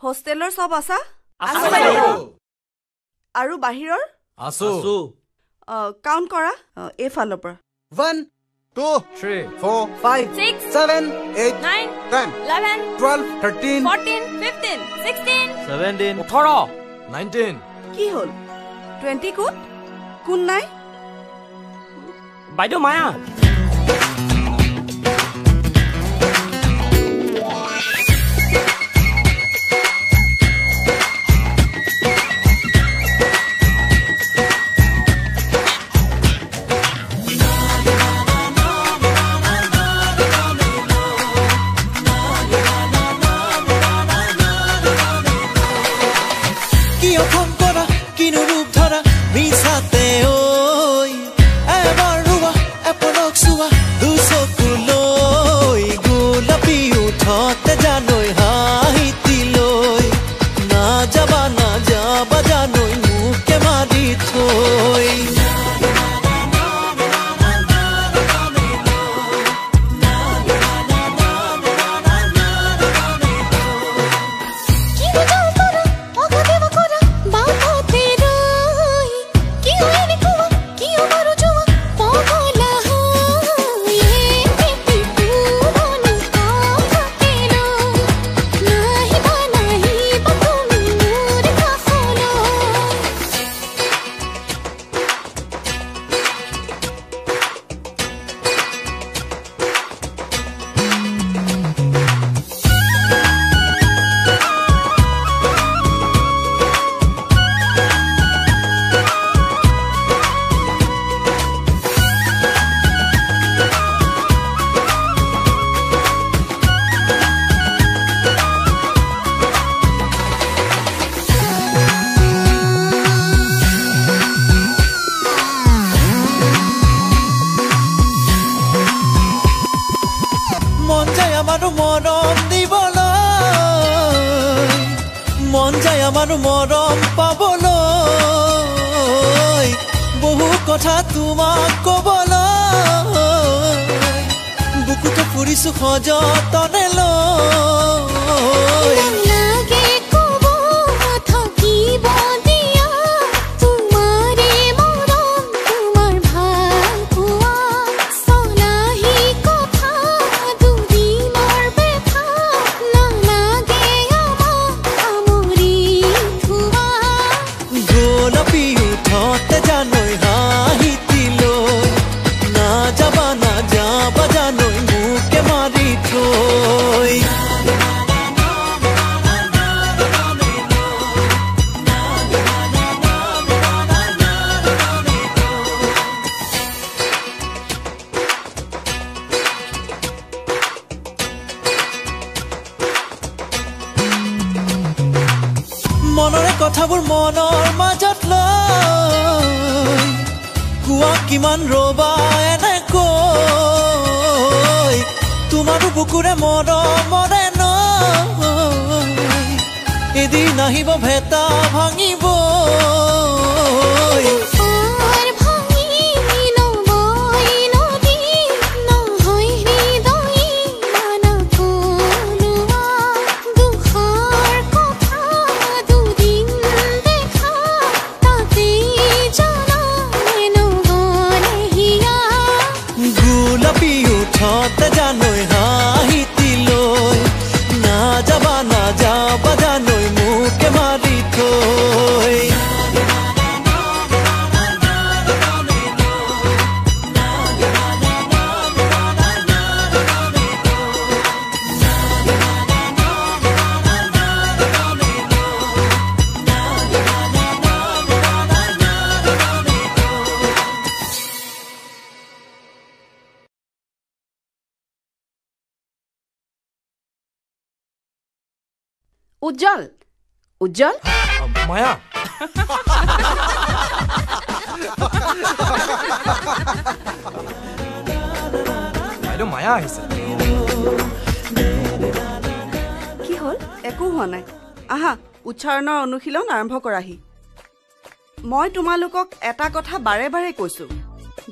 হোস্টেলৰ সব আছা আৰু বাহিৰৰ আছো কাউন্ট কৰা এফালৰ পৰা 1 2 3 4 5 6 7 8 9 10 11 12 13 14 15 16 17 18 19 কি হ'ল 20 কোন কোন নাই বাইদেউ মায়া মৰম পাবলৈ বহু কথা তোমাক কবলৈ বুকুতে ফুৰিছো সযতনে লৈ কথাবোৰ মনৰ মাজত লৈ কোৱা কিমান ৰবা এনেকৈ তোমাৰো বুকুৰে মৰমৰে নৈ এদিন আহিব ভেটা ভাঙিব উজ্জ্বল উজ্জ্বল মায়া বাইদেউ মায়া আহিছে কি হ'ল একো হোৱা নাই আহা উচ্চাৰণৰ অনুশীলন আৰম্ভ কৰাহি মই তোমালোকক এটা কথা বাৰে বাৰে কৈছো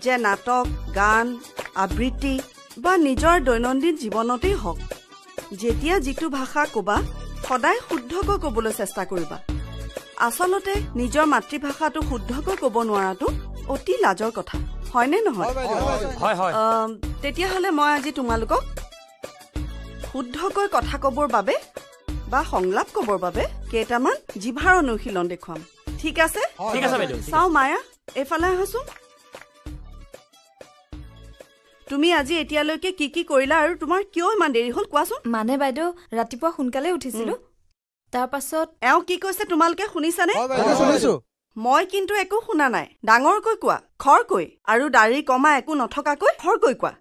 যে নাটক গান আবৃত্তি বা নিজৰ দৈনন্দিন জীৱনতেই হওক যেতিয়া যিটো ভাষা ক'বা সদায় শুদ্ধকৈ ক'বলৈ চেষ্টা কৰিবা আচলতে নিজৰ মাতৃভাষাটো শুদ্ধকৈ ক'ব নোৱাৰাটো অতি লাজৰ কথা হয়নে নহয় হয় হয় তেতিয়াহ'লে মই আজি তোমালোকক শুদ্ধকৈ কথা ক'বৰ বাবে বা সংলাপ ক'বৰ বাবে কেইটামান জিভাৰ অনুশীলন দেখুৱাম ঠিক আছে বাইদেউ চাও মায়া এইফালে আহচোন তুমি আজি এতিয়ালৈকে কি কি কৰিলা আৰু তোমাৰ কিয় ইমান দেৰি হ'ল কোৱাচোন মানে বাইদেউ ৰাতিপুৱা সোনকালে উঠিছিলো তাৰ পাছত এওঁ কি কৈছে তোমালোকে শুনিছানে শুনিছো মই কিন্তু একো শুনা নাই ডাঙৰকৈ কোৱা খৰকৈ আৰু দাড়ি কমা একো নথকাকৈ খৰকৈ কোৱা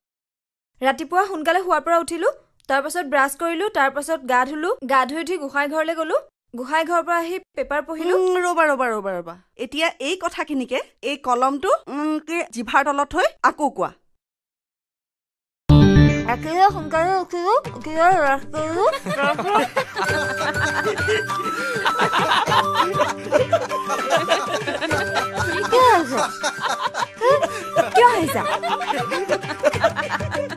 ৰাতিপুৱা সোনকালে শুৱাৰ পৰা উঠিলো তাৰ পাছত ব্ৰাছ কৰিলো তাৰ পাছত গা ধুলো গা ধুই উঠি গোসাঁই ঘৰলৈ গলো গোসাঁই ঘৰৰ পৰা আহি পেপাৰ পঢ়িলো ৰবা এতিয়া এই কথাখিনিকে এই কলমটো জিভাৰ তলত থৈ আকৌ কোৱা একেবাৰে সোনকালে উঠিলো একেবাৰে ব্ৰাছ কৰিলো কিয় আহিছা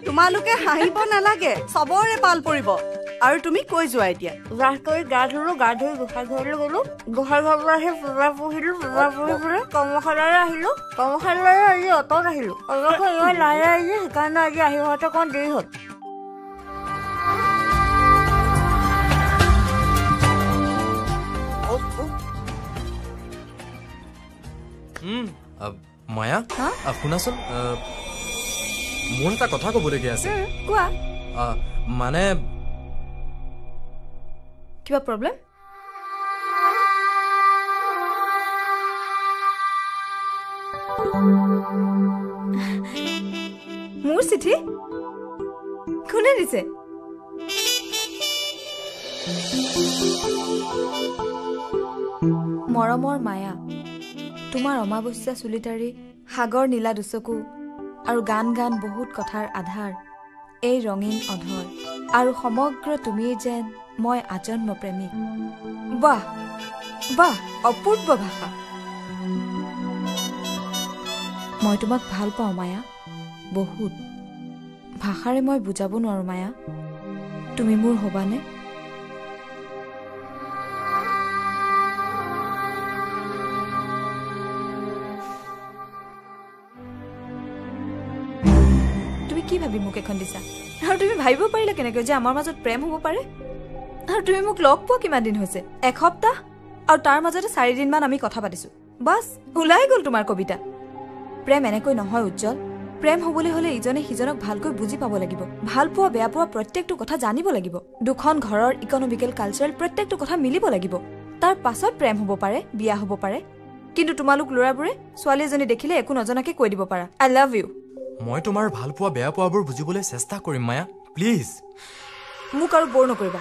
তোমালোকে হাঁহিব নালাগে চবৰে পাল পৰিব আৰু তুমি কৈ যোৱা এতিয়া ব্ৰাছ কৰি গা ধুলো গা ধুই গোসাঁই ঘৰলৈ গলো গোসাঁই ঘৰৰ পৰা আহি পেপাৰ পঢ়িলো পেপাৰ পঢ়ি পেলাই কৰ্মশালালৈ আহিলো কৰ্মশালালৈ আজি অটত আহিলো অটখন ইমান লাহে আহিছে সেইকাৰণে আজি আহি হোৱাতে অকণ দেৰি হ'ল মায়া শুনাচোন মোৰ এটা কথা ক'বলগীয়া আছে কোৱা মানে কিবা প্ৰব্লেম মোৰ চিঠি কোনে দিছে মৰমৰ মায়া তোমাৰ অমাৱস্যা চুলিতাৰী সাগৰ নীলা দুচকু আৰু গান গান বহুত কথাৰ আধাৰ এই ৰঙীন অধৰ আৰু সমগ্ৰ তুমি যেন মই আজন্ম প্ৰেমিক বাহ বাহ অপূৰ্ব ভাষা মই তোমাক ভাল পাওঁ মায়া বহুত ভাষাৰে মই বুজাব নোৱাৰো মায়া তুমি মোৰ হবানে কি ভাবি মোক এখন দিছা আৰু তুমি ভাবিব পাৰিলা কেনেকৈ যে আমাৰ মাজত প্ৰেম হ'ব পাৰে আৰু তুমি মোক লগ পোৱা কিমান দিন হৈছে এসপ্তাহ আৰু তাৰ মাজতে 4 দিনমান আমি কথা পাতিছো বাস ওলাই গ'ল তোমাৰ কবিতা প্ৰেম এনেকৈ নহয় উজ্জ্বল প্ৰেম হ'বলৈ হ'লে ইজনে সিজনক ভালকৈ বুজি পাব লাগিব ভাল পোৱা বেয়া পোৱা প্ৰত্যেকটো কথা জানিব লাগিব দুখন ঘৰৰ ইকনমিকেল কালচাৰেল প্ৰত্যেকটো কথা মিলিব লাগিব তাৰ পাছত প্ৰেম হ'ব পাৰে বিয়া হ'ব পাৰে কিন্তু তোমালোক ল'ৰাবোৰে ছোৱালী এজনী দেখিলে একো নজনাকে কৈ দিব পাৰা আই লাভ ইউ মই তোমাৰ ভাল পোৱা বেয়া পোৱাবোৰ বুজিবলৈ চেষ্টা কৰিম মায়া প্লিজ মোক আৰু বৰ নকৰিবা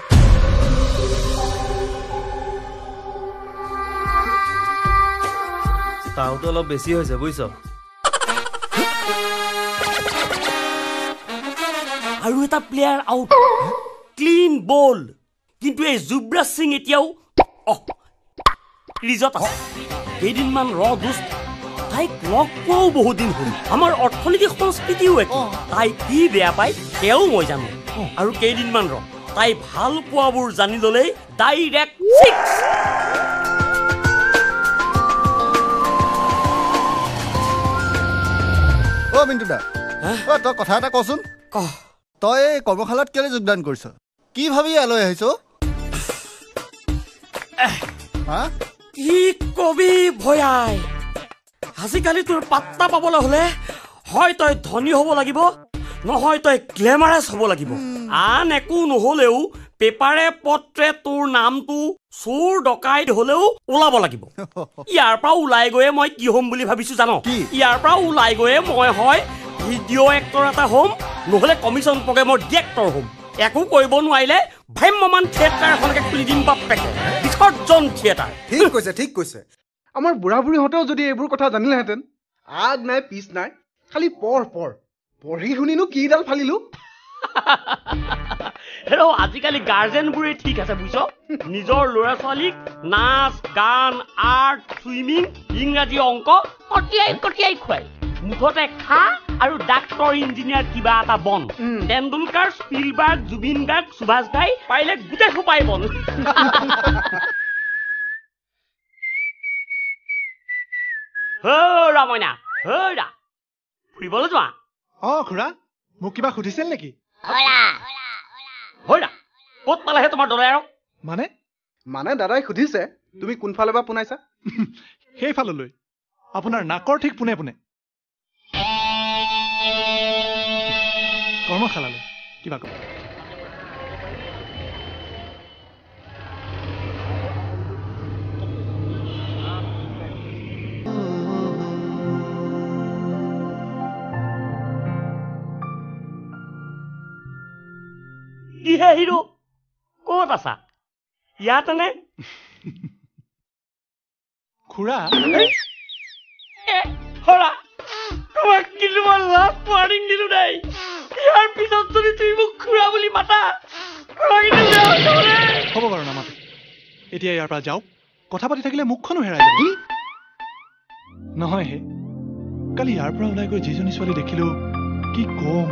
তাওতো অলপ বেছি হৈছে বুজিছ আৰু এটা প্লেয়াৰ আউট ক্লিন বল কিন্তু এই যুবৰাজ সিং এতিয়াও ৰিজত আছে কেইদিনমান দুষ্ট তাইক লগ পোৱাও বহুত দিন হ'ল আমাৰ অৰ্থনৈতিক সংস্কৃতিও এক তাই কি বেয়া পায় তেও মই জানো আৰু কেইদিনমান তাই ভাল পোৱাবোৰ জানি ল'লেই ডাইৰেক্ট 6 মিন্টু দা তই কথা এটা কচোন তই এই কৰ্মশালাত কেলে যোগদান কৰিছ কি ভাবি আলৈ আহিছ কি কবি ভয়াই আজিকালি তোৰ পাত্তা পাবলৈ হলে হয় তই ধনী হ'ব লাগিব নহয় তই গ্লেমাৰাছ হ'ব লাগিব আন একো নহলেও পেপাৰে পত্ৰে তোৰ নামটো চোৰ ডকাইত হলেও ওলাব লাগিব ইয়াৰ পৰা ওলাই গৈয়ে মই কি হ'ম বুলি ভাবিছো জানো ইয়াৰ পৰা ওলাই গৈয়ে মই হয় ভিডিঅ' এক্টৰ এটা হ'ম নহলে কমিশ্যন প্ৰগ্ৰেমৰ ডিৰেক্টৰ হ'ম একো কৰিব নোৱাৰিলে ভ্ৰাম্যমান থিয়েটাৰ এখনকে খুলি দিম বাপেকে বিসৰ্জন থিয়েটাৰ ঠিক কৈছে আমাৰ বুঢ়া বুঢ়ীহঁতেও যদি এইবোৰ কথা জানিলেহেঁতেন আগ নাই পিছ নাই খালি পঢ়ি শুনিনো কিডাল ফালিলো হেৰৌ আজিকালি গাৰ্জেনবোৰে ঠিক আছে বুজিছ নিজৰ ল'ৰা ছোৱালীক নাচ গান আৰ্ট চুইমিং ইংৰাজী অংক কটিয়াই খুৱাই মুঠতে খা আৰু ডাক্তৰ ইঞ্জিনিয়াৰ কিবা এটা বন তেণ্ডুলকাৰ স্পিলবাৰ্গ জুবিন গাৰ্গ সুভাষ ঘাই পাৰিলে গোটেই সোপাই বন ৰামইনা হৰা ফুৰিবলৈ যোৱা খুৰা মোক কিবা সুধিছিল নেকি হৰা ক'ত পালেহে তোমাৰ দৰাই আৰু মানে দাদাই সুধিছে তুমি কোনফালে বা পোনাইছা সেইফাললৈ আপোনাৰ নাকৰ ঠিক পোনে পোনে কৰ্মশালালৈ কিবা কব কিহে হিৰো ক'ত আছা ইয়াতেনে খুৰা হৰা তোমাক কিন্তু মই লাষ্ট ৱাৰ্ণিং দিলো দেই ইয়াৰ পিছত যদি তুমি মোক খুৰা বুলি মাতা হ'ব বাৰু নামাতে এতিয়া ইয়াৰ পৰা যাওক কথা পাতি থাকিলে মুখখনো হেৰাই যাব নহয় হে কালি ইয়াৰ পৰা ওলাই গৈ যিজনী ছোৱালী দেখিলো কি কম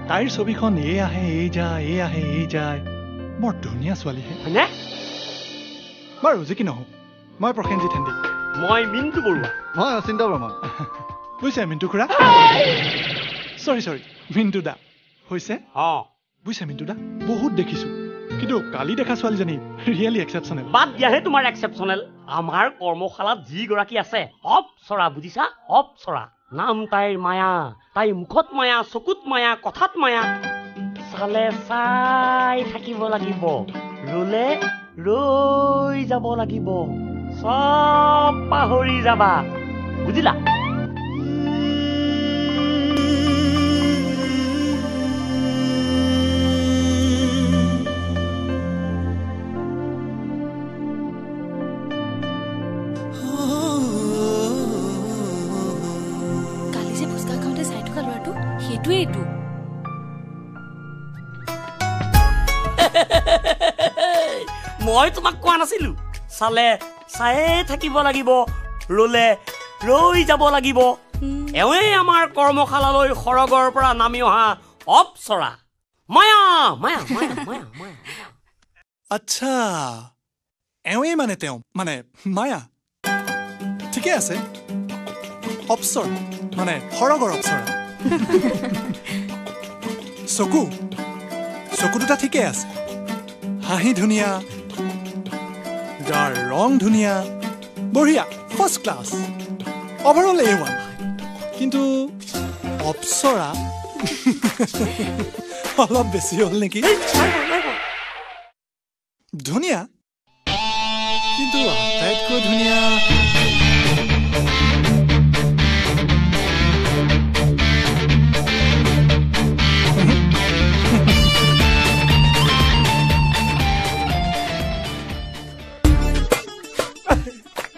তাইৰ ছবিখন এই আহে এই যায় এই আহে এই যায় বৰ ধুনীয়া ছোৱালীহে বাৰু যি কি নহওক মই প্ৰসেনজিৎ হেন্দি মই মিণ্টু বৰুৱা মই অচিন্ত বৰ্মন বুজিছে মিণ্টু খুৰা চৰি মিণ্টু দা হৈছে বুজিছে মিণ্টু দা বহুত দেখিছো কিন্তু কালি দেখা ছোৱালীজনী ৰিয়েলি এক্সেপশ্যনেল বাদ দিয়াহে তোমাৰ এক্সেপশ্যনেল আমাৰ কৰ্মশালাত যিগৰাকী আছে অপ্সৰা বুজিছা অপ্সৰা নাম তাইৰ মায়া তাই মুখত মায়া চকুত মায়া কথাত মায়া চালে চাই থাকিব লাগিব ৰুলে ৰৈ যাব লাগিব সব পাহৰি যাবা বুজিলা কালি যে ফুচকা খাওঁতে চাই থকা ল'ৰাটো সেইটোৱে এইটো মই তোমাক কোৱা নাছিলো চালে চায়ে থাকিব লাগিব ৰুলে ৰৈ যাব লাগিব এওঁৱেই আমাৰ কৰ্মশালালৈ সৰগৰ পৰা নামি অহা অপ্সৰা মায়া মায়া মায়া মায়া মায়া আচ্ছা এওঁৱেই মানে তেওঁ মানে মায়া ঠিকে আছে অপ্সৰ মানে সৰগৰ অপ্সৰা চকু দুটা ঠিকে আছে হাঁহি ধুনীয়া গাৰ ৰং ধুনীয়া বঢ়িয়া ফাৰ্ষ্ট ক্লাছ অভাৰঅল A1 কিন্তু অপ্সৰা অলপ বেছি হ'ল নেকি ধুনীয়া কিন্তু আটাইতকৈ ধুনীয়া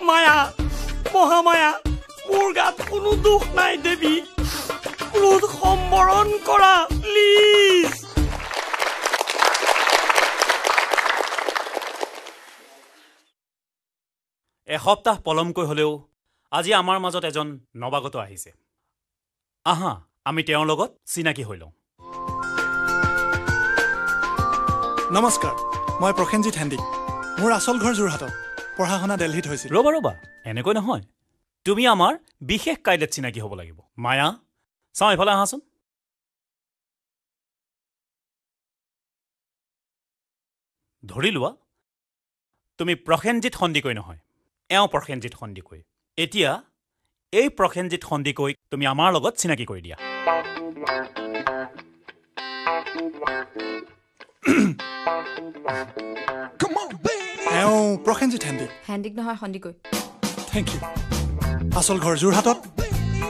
মায়া মহামায়া মোৰ গাত কোনো দুখ নাই দেৱী ক্ৰোধ সম্বৰণ কৰা প্লিজ এসপ্তাহ পলমকৈ হলেও আজি আমাৰ মাজত এজন নৱাগত আহিছে আহা আমি তেওঁৰ লগত চিনাকি হৈ লওঁ নমস্কাৰ মই প্ৰসেনজিৎ হেন্দি মোৰ আচল ঘৰ যোৰহাটত পঢ়া শুনা দিল্লীত হৈছিল ৰবা এনেকৈ নহয় তুমি আমাৰ বিশেষ কাইডত চিনাকি হ'ব লাগিব মায়া চাওঁ এফালে আহাচোন ধৰি লোৱা তুমি প্ৰসেনজিৎ সন্দিকৈ নহয় এওঁ প্ৰসেনজিৎ সন্দিকৈ এতিয়া এই প্ৰসেনজিৎ সন্দিকৈ তুমি আমাৰ লগত চিনাকি কৰি দিয়া এওঁ প্ৰসেনজিৎ হেন্দিক নহয় সন্দিকৈ থেংক ইউ আচল ঘৰ যোৰহাটত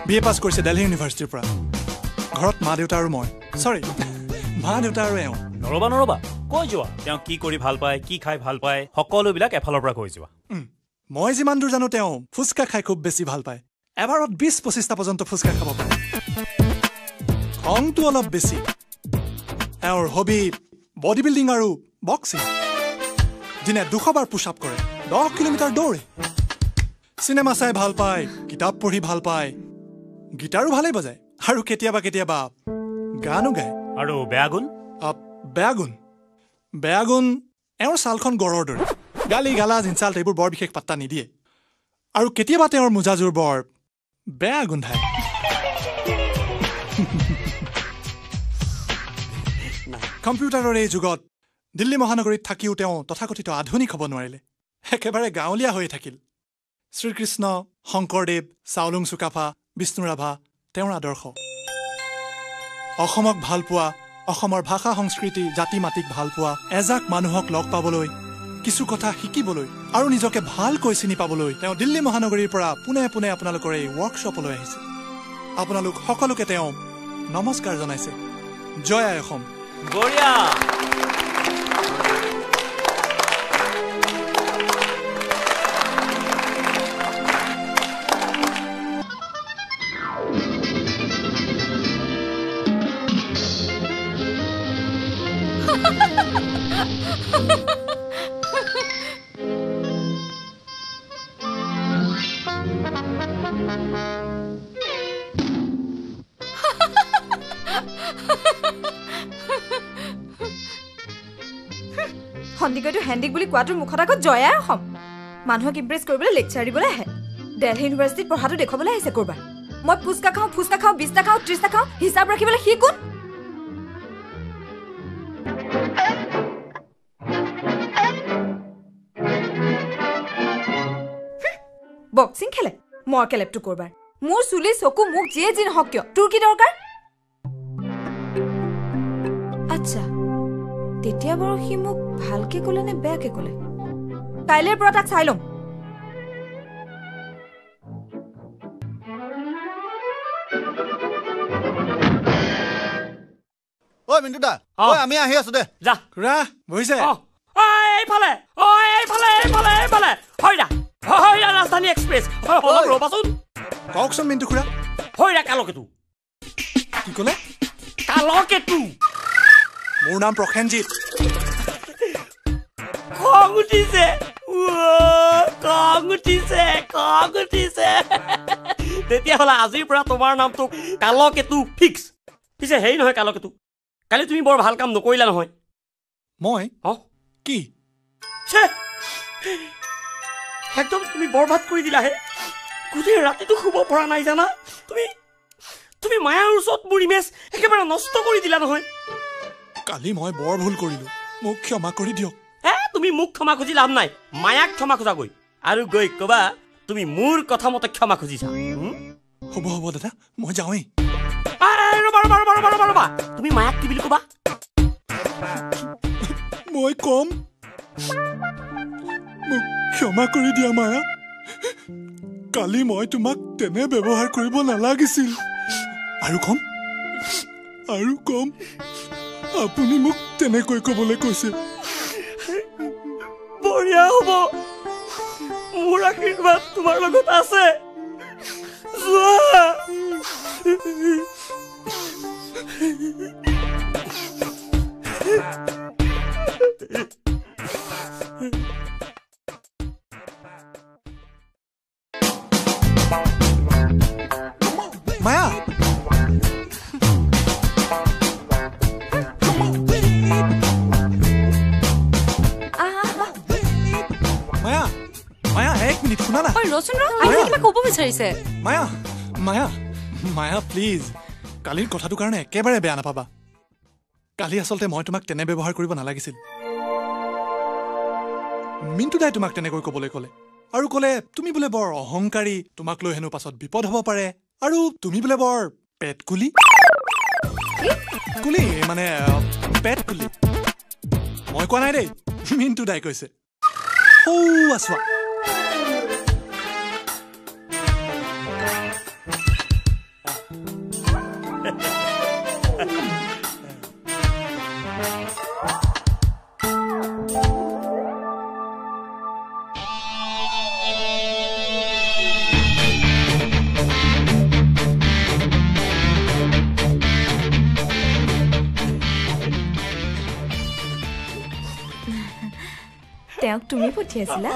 BA পাছ কৰিছে দিল্লী ইউনিভাৰ্চিটিৰ পৰা ঘৰত মা দেউতা আৰু মই চৰি মা দেউতা আৰু এওঁ নৰবা কৈ যোৱা তেওঁ কি কৰি ভাল পায় কি খাই ভাল পায় সকলোবিলাক এফালৰ পৰা কৈ যোৱা মই যিমান দূৰ জানো তেওঁ ফুচকা খাই খুব বেছি ভাল পায় এবাৰত 20-25টা পৰ্যন্ত ফুচকা খাব পাৰে খংটো অলপ বেছি এওঁৰ হবি বডি বিল্ডিং আৰু বক্সিং দিনে 200 বাৰ পুশ আপ কৰে 10 কিলোমিটাৰ দৌৰে চিনেমা চাই ভাল পায় কিতাপ পঢ়ি ভাল পায় গীটাৰো ভালেই বজায় আৰু কেতিয়াবা কেতিয়াবা গানো গায় আৰু বেয়া গুণ বেয়া গুণ এওঁৰ ছালখন গড়ৰ দৰে গালি গালাজ ইনচাল্ট এইবোৰ বৰ বিশেষ পাত্তা নিদিয়ে আৰু কেতিয়াবা তেওঁৰ মোজাযোৰ বৰ বেয়া গোন্ধায় কম্পিউটাৰৰ এই যুগত দিল্লী মহানগৰীত থাকিও তেওঁ তথাকথিত আধুনিক হ'ব নোৱাৰিলে একেবাৰে গাঁৱলীয়া হৈ থাকিল শ্ৰীকৃষ্ণ শংকৰদেৱ চাওলুং চুকাফা বিষ্ণু ৰাভা তেওঁৰ আদৰ্শ অসমক ভাল পোৱা অসমৰ ভাষা সংস্কৃতি জাতি মাতিক ভাল পোৱা এজাক মানুহক লগ পাবলৈ কিছু কথা শিকিবলৈ আৰু নিজকে ভালকৈ চিনি পাবলৈ তেওঁ দিল্লী মহানগৰীৰ পৰা পোনে পোনে আপোনালোকৰ এই ৱৰ্কশ্বপলৈ আহিছে আপোনালোক সকলোকে তেওঁ নমস্কাৰ জনাইছে জয় আই অসম বঢ়িয়া সন্দিকৈটো হেণ্ডিক বুলি কোৱাটোৰ মুখত আগত জয়াই অসম মানুহক ইম্প্ৰেছ কৰিবলৈ লেকচাৰ দিবলৈ আহে দিল্লী ইউনিভাৰ্চিটিত পঢ়াটো দেখুৱাবলৈ আহিছে কৰবাত মই ফুচকা খাওঁ 20টা খাওঁ 30টা খাওঁ হিচাপ ৰাখিবলৈ সি কোন বক্সিং খেলে মই কেলেপটো কৰবাৰ মোৰ চুলি চকু মুখ যিয়ে যি নহওক কিয় তোৰ কি দৰকাৰ আচ্ছা তেতিয়া বাৰু সি মোক ভালকে ক'লে নে বেয়াকে ক'লে কাইলৈৰ পৰা তাক চাই ল'ম ঐ মিণ্টুদা ঐ আমি আহি আছো দে যা খুৰা বহিছে এইফালে হয়ৰা ৰাজধানী এক্সপ্ৰেছ অলপ ৰ'বাচোন কওকচোন মিণ্টু খুৰা হয়ৰা কালকেতু কি ক'লে কালকেতু মোৰ নাম প্ৰসেনজিৎ খং উঠিছে তেতিয়াহ'লে আজিৰ পৰা তোমাৰ নামটো কালকেতু ফিক্স পিছে হেৰি নহয় কালকেতু কালি তুমি বৰ ভাল কাম নকৰিলা নহয় মই কি একদম তুমি বৰবাদ কৰি দিলাহে গোটেই ৰাতিটো শুব পৰা নাই জানা তুমি মায়াৰ ওচৰত মোৰ ইমেজ একেবাৰে নষ্ট কৰি দিলা নহয় কালি মই বৰ ভুল কৰিলো মোক ক্ষমা কৰি দিয়ক তুমি মোক ক্ষমা খুজি লাভ নাই মায়াক ক্ষমা খোজাগৈ আৰু গৈ কবা তুমি মোৰ কথা মতে ক্ষমা খুজিছা হ'ব দাদা মই যাওঁৱেই ৰবা তুমি মায়াক কি বুলি কবা মই কম মোক ক্ষমা কৰি দিয়া মায়া কালি মই তোমাক তেনে ব্যৱহাৰ কৰিব নালাগিছিল আৰু কম আপুনি মোক তেনেকৈ ক'বলৈ কৈছে বঢ়িয়া হ'ব মোৰ আশীৰ্বাদ তোমাৰ লগত আছে যোৱা মায়া এক মিনিট শুনা না কিবা ক'ব বিচাৰিছে মায়া প্লিজ কালিৰ কথাটোৰ কাৰণে একেবাৰে বেয়া নাপাবা কালি আচলতে মই তোমাক তেনে ব্যৱহাৰ কৰিব নালাগিছিল মিণ্টু দাই তোমাক তেনেকৈ ক'বলৈ ক'লে আৰু ক'লে তুমি বোলে বৰ অহংকাৰী তোমাক লৈ হেনো পাছত বিপদ হ'ব পাৰে আৰু তুমি বোলে বৰ পেটকুলি মানে পেটকুলি মই কোৱা নাই দেই মিণ্টু দাই কৈছে আছোৱা তেওঁক তুমি পঠিয়াইছিলা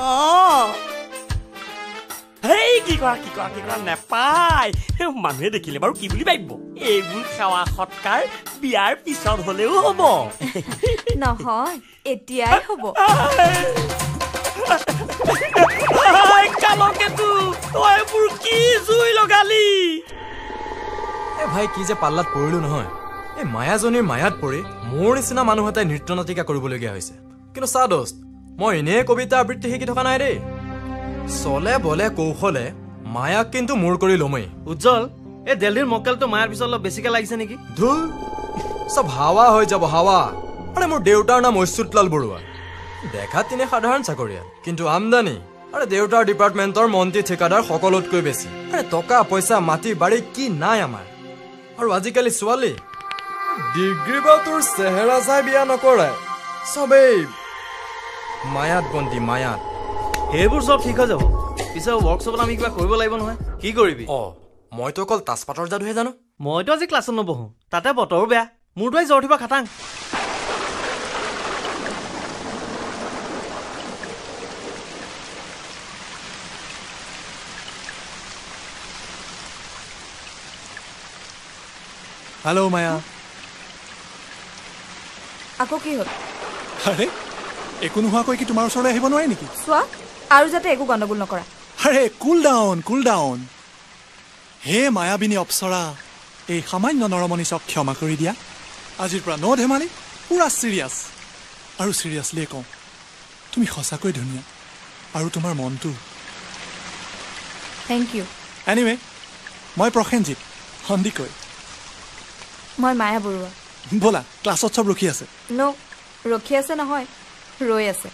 হেই কি কৰা নেপায় মানুহে দেখিলে বাৰু কি বুলি ভাবিব এইবোৰ সেৱা সৎকাৰ বিয়াৰ পিছত হলেও হ'ব নহয় এতিয়াই হ'ব কালকেতো তই এইবোৰ কি জুই লগালি এ ভাই কি যে পাল্লাত পৰিলো নহয় এই মায়াজনীৰ মায়াত পৰি মোৰ নিচিনা মানুহ এটাই নৃত্য নাটিকা কৰিবলগীয়া হৈছে কিন্তু চা দোস্ত মই এনেই কবিতা আবৃত্তি শিকি থকা নাই দেই চলে বলে কৌশলে মায়াক কিন্তু মোৰ কৰি লমেই উজ্জ্বল এই দিল্লীৰ মক্কেলটো মায়াৰ পিছত অলপ বেছিকে লাগিছে নেকি ধুল চব হাৱা হৈ যাব হাৱা আৰে মোৰ দেউতাৰ নাম ঐশ্বুতলাল বৰুৱা দেখাত তিনি সাধাৰণ চাকৰিয়াল কিন্তু আমদানি আৰে দেউতাৰ ডিপাৰ্টমেণ্টৰ মন্ত্ৰী ঠিকাদাৰ সকলোতকৈ বেছি আৰে টকা পইচা মাটি বাৰী কি নাই আমাৰ আৰু আজিকালি ছোৱালী ডিগ্ৰী বা তোৰ চেহেৰা চাই বিয়া নকৰাই চবেই মায়াত বন্দী মায়াত সেইবোৰ চব ঠিক হৈ যাব পিছে ৱৰ্কশ্বপত আমি কিবা কৰিব লাগিব নহয় কি কৰিবি মইতো অকল তাজপাতৰ যাদুহে জানো মইতো আজি ক্লাছত নবহো তাতে বতৰো বেয়া মোৰতো আজি জ্বৰ উঠিব খাটাং হেল্ল' মায়া আকৌ কি হ'ল আৰে একো নোহোৱাকৈ কি তোমাৰ ওচৰলৈ আহিব নোৱাৰে নেকি চোৱা আৰু যাতে একো গণ্ডগোল নকৰা আৰে কুল ডাউন হে মায়াবিনী অপ্সৰা এই সামান্য নৰমনিচক ক্ষমা কৰি দিয়া আজিৰ পৰা ধেমালি পুৰা চিৰিয়াছ আৰু চিৰিয়াছলিয়ে কওঁ তুমি সঁচাকৈ ধুনীয়া আৰু তোমাৰ মনটো থেংক ইউ এনিৱে মই প্ৰসেনজিৎ সন্দিকৈ মই মায়া বৰুৱা ব'লা ক্লাছত চব ৰখি আছে ৰখি আছে নহয় ৰৈ আছে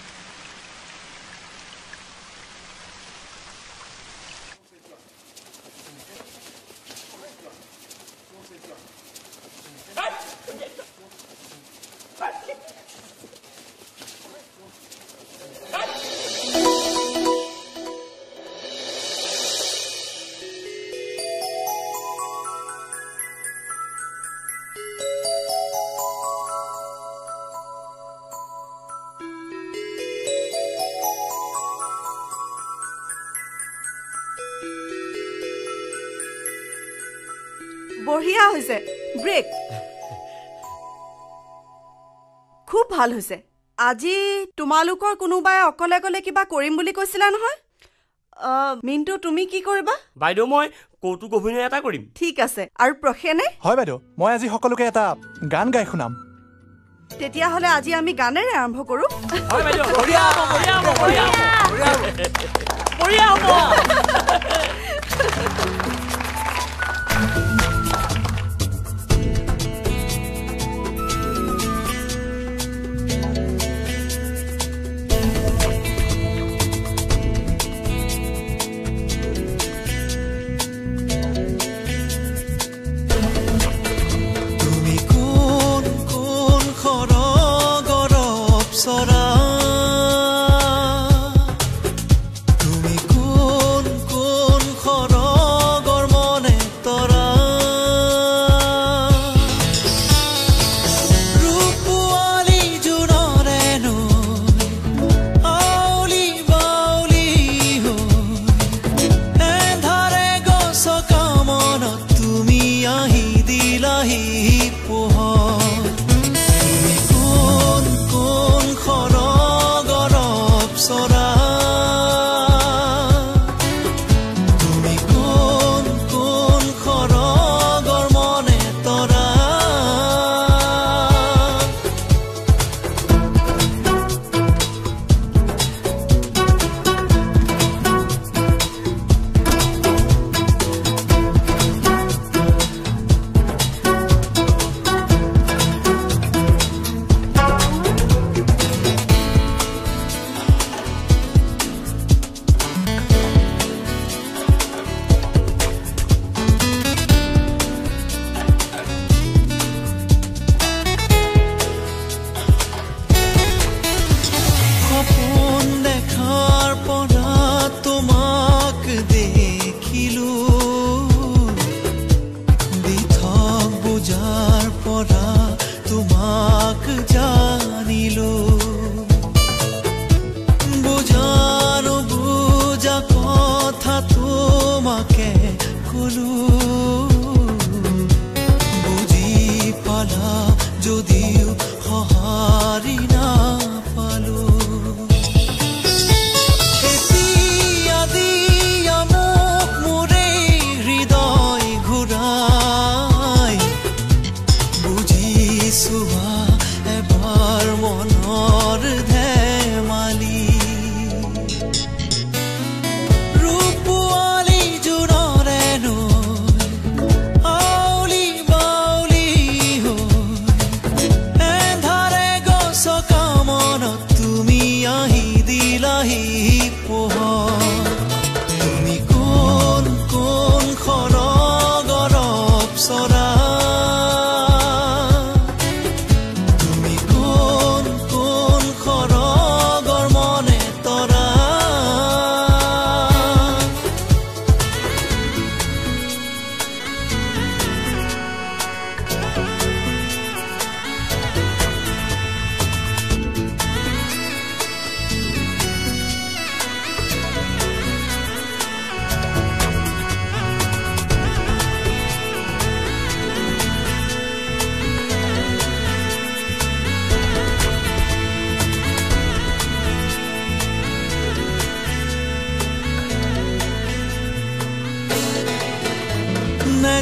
বঢ়িয়া হৈছে ব্ৰেক খুব ভাল হৈছে আজি তোমালোকৰ কোনোবাই অকলে অকলে কিবা কৰিম বুলি কৈছিলা নহয় মিন্টু তুমি কি কৰিবা বাইদেউ মই কৌতুক অভিনয় এটা কৰিম ঠিক আছে আৰু প্ৰসেনে হয় বাইদেউ মই আজি সকলোকে এটা গান গাই শুনাম তেতিয়াহ'লে আজি আমি গানেৰে আৰম্ভ কৰো হয় বাইদেউ বঢ়িয়া হ'ব তুমি কোন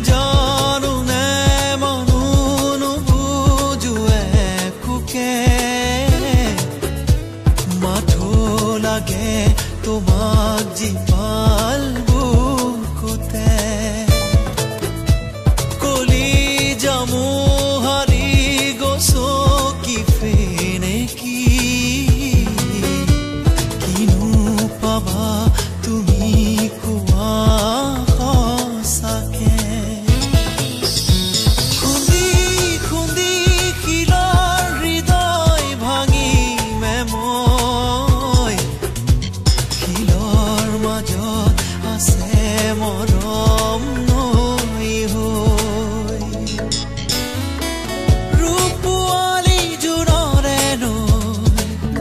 জানো নে মনো নুবুজুৱে কুকে মাথো লাগে তোমাক জীপাল বুকুতে কলি জামু হাৰি গছকি ফেনে কি কিনো পাবা তুমি কোৱা সঁচাকে খুন্দি খুন্দি শিলৰ হৃদয় ভাঙি মেময় শিলৰ মাজত আছে মৰম নৈ হৈ ৰূপোৱালী জোনৰে নৈ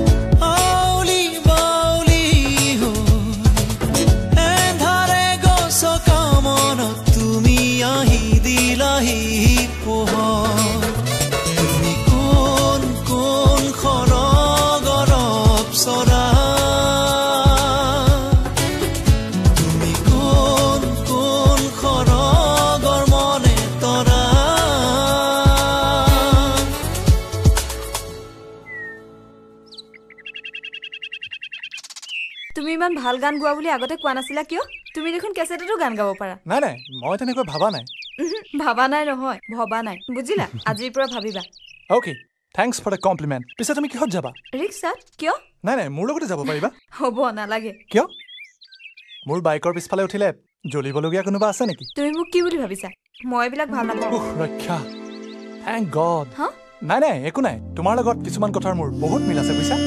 আউলি বাউলি হৈ এন্ধাৰে গছ কামনত তুমি আহি দিলাহি পোহৰ তুমি কোন কোন খৰগৰ অপ্সৰা তুমি কোন কোন খৰগৰ মনে তৰা তুমি ইমান ভাল গান গোৱা বুলি আগতে কোৱা নাছিলা কিয় তুমি দেখোন কেছেটতো গান গাব পাৰা নাই নাই মই তেনেকৈ ভাবা নাই ভাবা নাই নহয় ভবা নাই বুজিলা আজিৰ পৰা ভাবিবা okay thanks for the compliment পিছে তুমি কিহত যাবা ৰিক্সাত কিয় নাই নাই মোৰ লগতে যাব পাৰিবা হ'ব নালাগে কিয় মোৰ বাইকৰ পিছফালে উঠিলে জ্বলিবলগীয়া কোনোবা আছে নেকি তুমি মোক কি বুলি ভাবিছা মই এইবিলাক ভাল নাপাওঁ উহ ৰক্ষা থেংক গড হা নাই নাই একো নাই তোমাৰ লগত কিছুমান কথাৰ মোৰ বহুত মিল আছে বুজিছা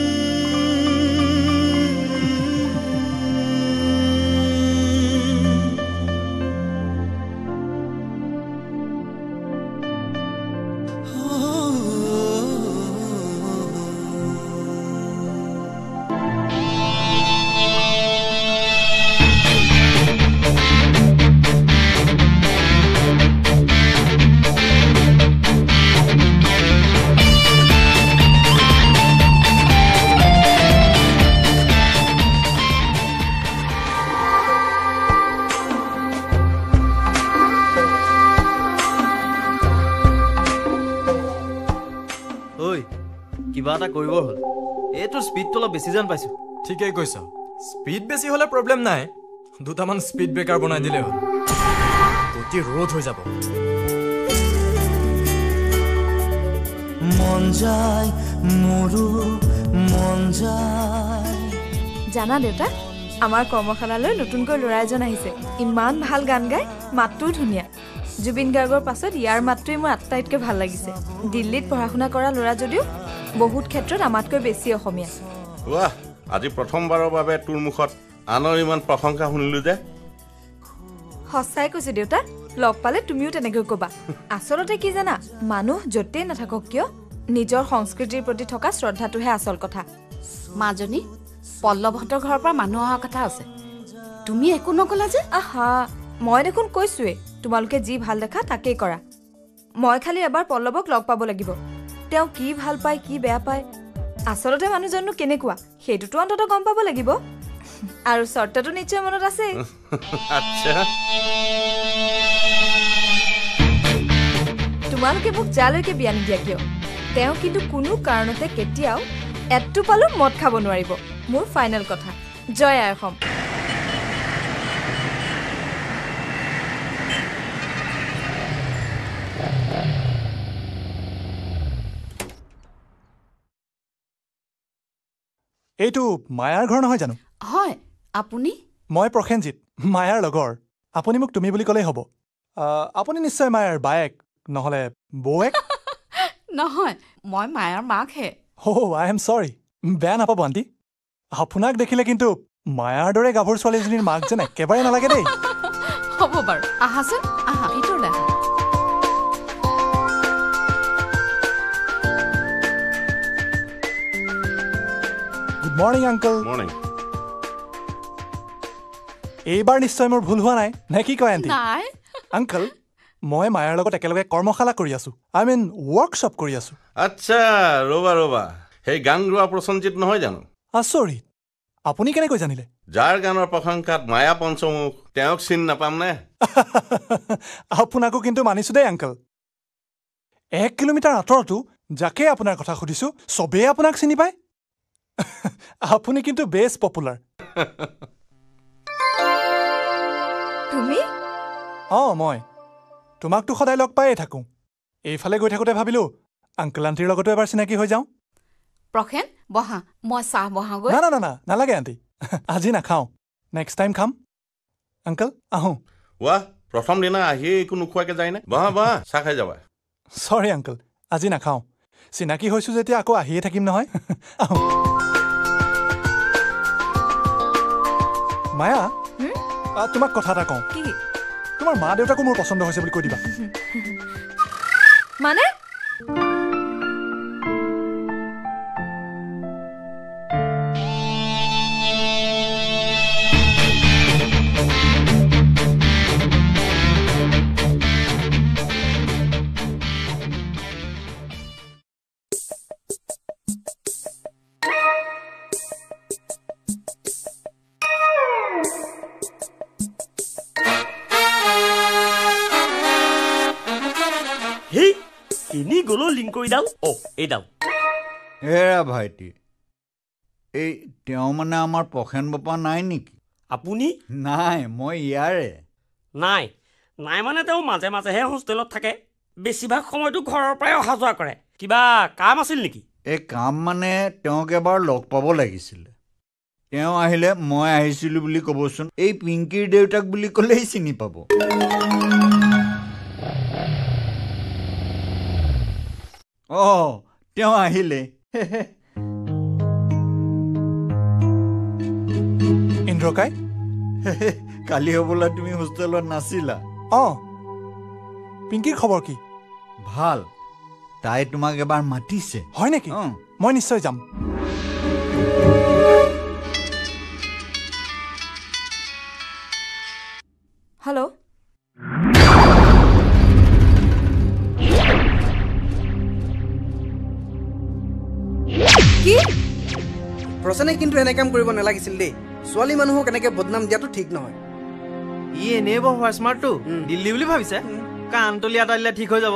ঐ কিবা এটা কৰিব হ'ল এইটোৰ স্পীডটো অলপ বেছি যেন পাইছোঁ ঠিকেই কৈছ স্পীড বেছি হ'লে প্ৰব্লেম নাই দুটামান স্পীড ব্ৰেকাৰ বনাই দিলে হ'ল গতি ৰোধ হৈ যাব মন যায় মোৰো মন যায় জানা দেউতা আমাৰ কৰ্মশালালৈ নতুনকৈ ল'ৰা এজন আহিছে ইমান ভাল গান গায় মাতটোও ধুনীয়া জুবিন গাৰ্গৰ পাছত ইয়াৰ মাতটোৱে মোৰ আটাইতকৈ ভাল লাগিছে দিল্লীত পঢ়া শুনা কৰা ল'ৰা যদিও বহুত ক্ষেত্ৰত আমাতকৈ বেছি অসমীয়া বাহ আজি প্ৰথমবাৰৰ বাবে তোৰ মুখত আনৰ ইমান প্ৰশংসা শুনিলো যে সঁচাই কৈছো দেউতা লগ পালে তুমিও তেনেকৈ ক'বা আচলতে কি জানা মানুহ য'তেই নাথাকক কিয় নিজৰ সংস্কৃতিৰ প্ৰতি থকা শ্ৰদ্ধাটোহে আচল কথা মাজনী পল্লৱহঁতৰ ঘৰৰ পৰা মানুহ অহা কথা আছে তুমি একো নকলা যে আহা মই দেখোন কৈছোৱে তোমালোকে যি ভাল দেখা তাকেই কৰা মই খালি এবাৰ পল্লৱক লগ পাব লাগিব তেওঁ কি ভাল পায় কি বেয়া পায় আচলতে মানুহজননো কেনেকুৱা সেইটোতো অন্তত গম পাব লাগিব আৰু চৰ্তটো নিশ্চয় মনত আছে আচ্ছা তোমালোকে মোক যালৈকে বিয়া নিদিয়া কিয় তেওঁ কিন্তু কোনো কাৰণতে কেতিয়াও এটোপালো মদ খাব নোৱাৰিব মোৰ ফাইনেল কথা জয় আই অসম এইটো মায়াৰ ঘৰ নহয় জানো হয় আপুনি মই প্ৰসেনজিৎ মায়াৰ লগৰ আপুনি মোক তুমি বুলি ক'লেই হ'ব আপুনি নিশ্চয় মায়াৰ বায়েক নহ'লে বৌয়েক নহয় মই মায়াৰ মাকহে আই এম চৰি বেয়া নাপাব আণ্টি আপোনাক দেখিলে কিন্তু মায়াৰ দৰে গাভৰু ছোৱালীজনীৰ মাক যেন একেবাৰে নালাগে দেই হ'ব বাৰু আহাচোন আহা ভিতৰলৈ আহা গুড মৰ্ণিং আংকল মৰ্ণিং এইবাৰ নিশ্চয় মোৰ ভুল হোৱা নাই নে কি কয় আণ্টি নাই আংকল মই মায়াৰ লগত একেলগে কৰ্মশালা কৰি আছো আই মিন ৱৰ্কশ্বপ কৰি আছো আচ্ছা ৰবা সেই গান গোৱা প্ৰসঞ্জিত নহয় জানো আচৰিত আপুনি কেনেকৈ জানিলে যাৰ গানৰ প্ৰশংসাত মায়া পঞ্চমুখ তেওঁক চিন নাপাম নে আপোনাকো কিন্তু মানিছো দেই আংকল 1 কিলোমিটাৰ আঁতৰতো যাকে আপোনাৰ কথা সুধিছো চবেই আপোনাক চিনি পায় আপুনি কিন্তু বেছ পপুলাৰ তুমি মই তোমাকতো সদায় লগ পায়ে থাকো এইফালে গৈ থাকোতে ভাবিলো আংকল আন্টিৰ লগতো এবাৰ চিনাকি হৈ যাওঁ প্ৰখেন বহা মই চাহ বহাগৈ না নালাগে আন্টি আজি নাখাওঁ নেক্সট টাইম খাম আংকল আহোঁ ৱাহ প্ৰথম দিনা আহি একো নোখোৱাকে যায় নে বহা চাহ খাই যাবা সৰি আংকল আজি নাখাওঁ চিনাকি হৈছো যেতিয়া আকৌ আহিয়ে থাকিম নহয় আহোঁ মায়া তোমাক কথা এটা কওঁ কি তোমাৰ মা দেউতাকো মোৰ পচন্দ হৈছে বুলি কৈ দিবা মানে ইনি গলো লিংক কৰি দাও এই দাও এৰা ভাইটি এই তেওঁ মানে আমাৰ প্ৰখেন বাপা নাই নেকি আপুনি নাই মই ইয়াৰে নাই মানে তেওঁ মাজে মাজেহে হোষ্টেলত থাকে বেছিভাগ সময়তো ঘৰৰ পৰাই অহা যোৱা কৰে কিবা কাম আছিল নেকি এই কাম মানে তেওঁক এবাৰ লগ পাব লাগিছিলে তেওঁ আহিলে মই আহিছিলোঁ বুলি ক'বচোন এই পিংকিৰ দেউতাক বুলি ক'লেই চিনি পাব তেওঁ আহিলে ইন্দ্ৰকাই কালি হ'বলা তুমি হোষ্টেলত নাছিলা পিংকিৰ খবৰ কি ভাল তাই তোমাক এবাৰ মাতিছে হয় নেকি মই নিশ্চয় যাম হেল্ল' প্ৰচেনে কিন্তু এনে কাম কৰিব নালাগিছিল দেই ছোৱালী মানুহক এনেকে বদনাম দিয়াটো ঠিক নহয় ই এনেই বৰ হোৱা স্মাৰ্টটো দিল্লী বুলি ভাবিছে কাণতলি এটা দিলে ঠিক হৈ যাব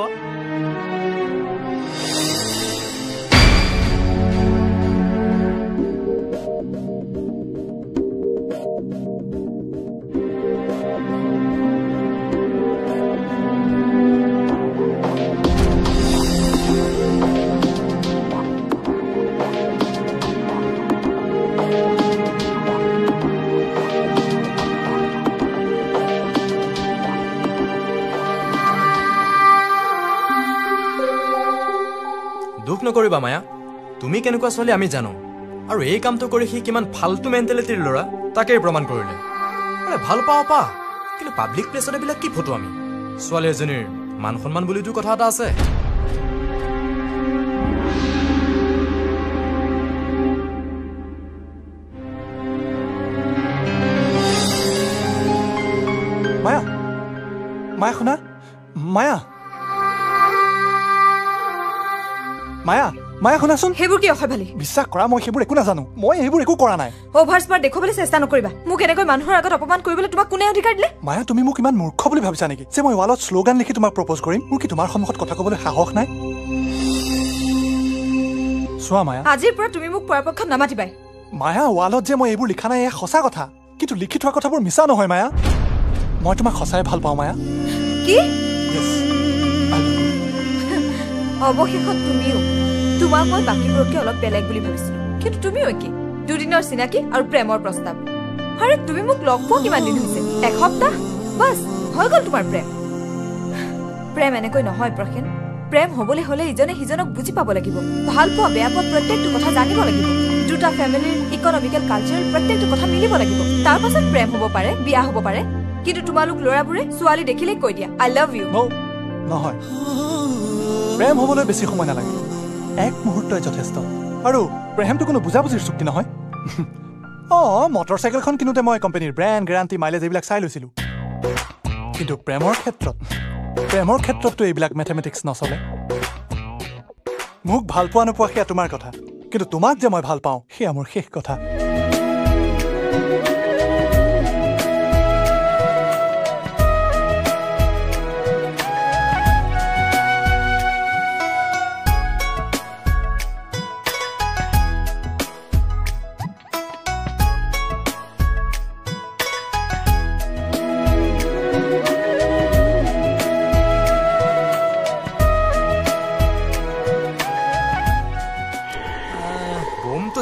নকৰিবা মায়া তুমি কেনেকুৱা ছোৱালী আমি জানো আৰু এই কামটো কৰি সি কিমান ফালতু মেণ্টেলিটিৰ ল'ৰা তাকেই প্ৰমাণ কৰিলে আৰে ভাল পাওঁ কিন্তু পাব্লিক প্লেছত এইবিলাক কি ফটো আমি ছোৱালী এজনীৰ মান সন্মান বুলিতো কথা এটা আছে মায়া শুনা মায়া শুনাচোন সেইবোৰ কি অসভ্যালি বিশ্বাস কৰা মই সেইবোৰ একো নাজানো মই এইবোৰ একো কৰা নাই অভাৰ স্মাৰ্ট দেখুৱাবলৈ চেষ্টা নকৰিবা মোক এনেকৈ মানুহৰ আগত অপমান কৰিবলৈ তোমাক কোনে অধিকাৰ দিলে মায়া তুমি মোক ইমান মূৰ্খ বুলি ভাবিছা নেকি যে মই ৱালত শ্লোগান লিখি তোমাক প্ৰপ'জ কৰিম মোৰ কি তোমাৰ সন্মুখত কথা ক'বলৈ সাহস নাই চোৱা মায়া আজিৰ পৰা তুমি মোক পৰাপক্ষত নামাতিবাই মায়া ৱালত যে মই এইবোৰ লিখা নাই এয়া সঁচা কথা কিন্তু লিখি থোৱা কথাবোৰ মিছা নহয় মায়া মই তোমাক সঁচাই ভাল পাওঁ মায়া কি অৱশেষত তুমিও তোমাক মই বাকীবোৰতকৈ অলপ বেলেগ বুলি ভাবিছিলো কিন্তু তুমিও কি দুদিনৰ চিনাকি আৰু প্ৰেমৰ প্ৰস্তাৱ আৰে তুমি মোক লগ পোৱা কিমান দিন হৈছে এসপ্তাহ বাছ হৈ গ'ল তোমাৰ প্ৰেম এনেকৈ নহয় প্ৰখেন প্ৰেম হ'বলৈ হ'লে ইজনে সিজনক বুজি পাব লাগিব ভাল পোৱা বেয়া পোৱা প্ৰত্যেকটো কথা জানিব লাগিব দুটা ফেমিলিৰ ইকনমিকেল কালচাৰেল প্ৰত্যেকটো কথা মিলিব লাগিব তাৰ পাছত প্ৰেম হ'ব পাৰে বিয়া হ'ব পাৰে কিন্তু তোমালোক ল'ৰাবোৰে ছোৱালী দেখিলেই কৈ দিয়া আই লাভ ইউ নহয় প্ৰেম হ'বলৈ বেছি সময় নালাগে এক মুহূৰ্তই যথেষ্ট আৰু প্ৰেমটো কোনো বুজাবুজিৰ চুক্তি নহয় মটৰ চাইকেলখন কিনোতে মই কোম্পানীৰ ব্ৰেণ্ড গেৰাণ্টি মাইলেজ এইবিলাক চাই লৈছিলোঁ কিন্তু প্ৰেমৰ ক্ষেত্ৰততো এইবিলাক মেথমেটিক্স নচলে মোক ভাল পোৱা নোপোৱা সেয়া তোমাৰ কথা কিন্তু তোমাক যে মই ভাল পাওঁ সেয়া মোৰ শেষ কথা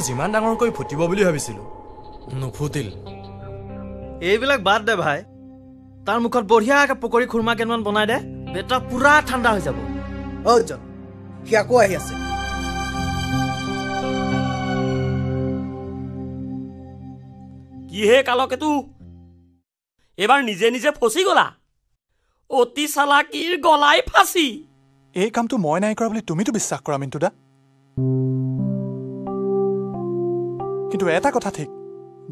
যিমান ডাঙৰকৈ ফুটিব বুলি ভাবিছিলো নুফুটিল এইবিলাক বাদ দে ভাই তাৰ মুখত বঢ়িয়াকৈ পকৰি খুৰমা কেইটামান বনাই দে পেটা পুৰা ঠাণ্ডা হৈ যাব জন সি আকৌ আহি আছে কিহে কালকেতু এবাৰ নিজে নিজে ফচি গলা অতি চালাকিৰ গলাই ফাঁচি এই কামটো মই নাই কৰা বুলি তুমিতো বিশ্বাস কৰা মিণ্টুদা কিন্তু এটা কথা ঠিক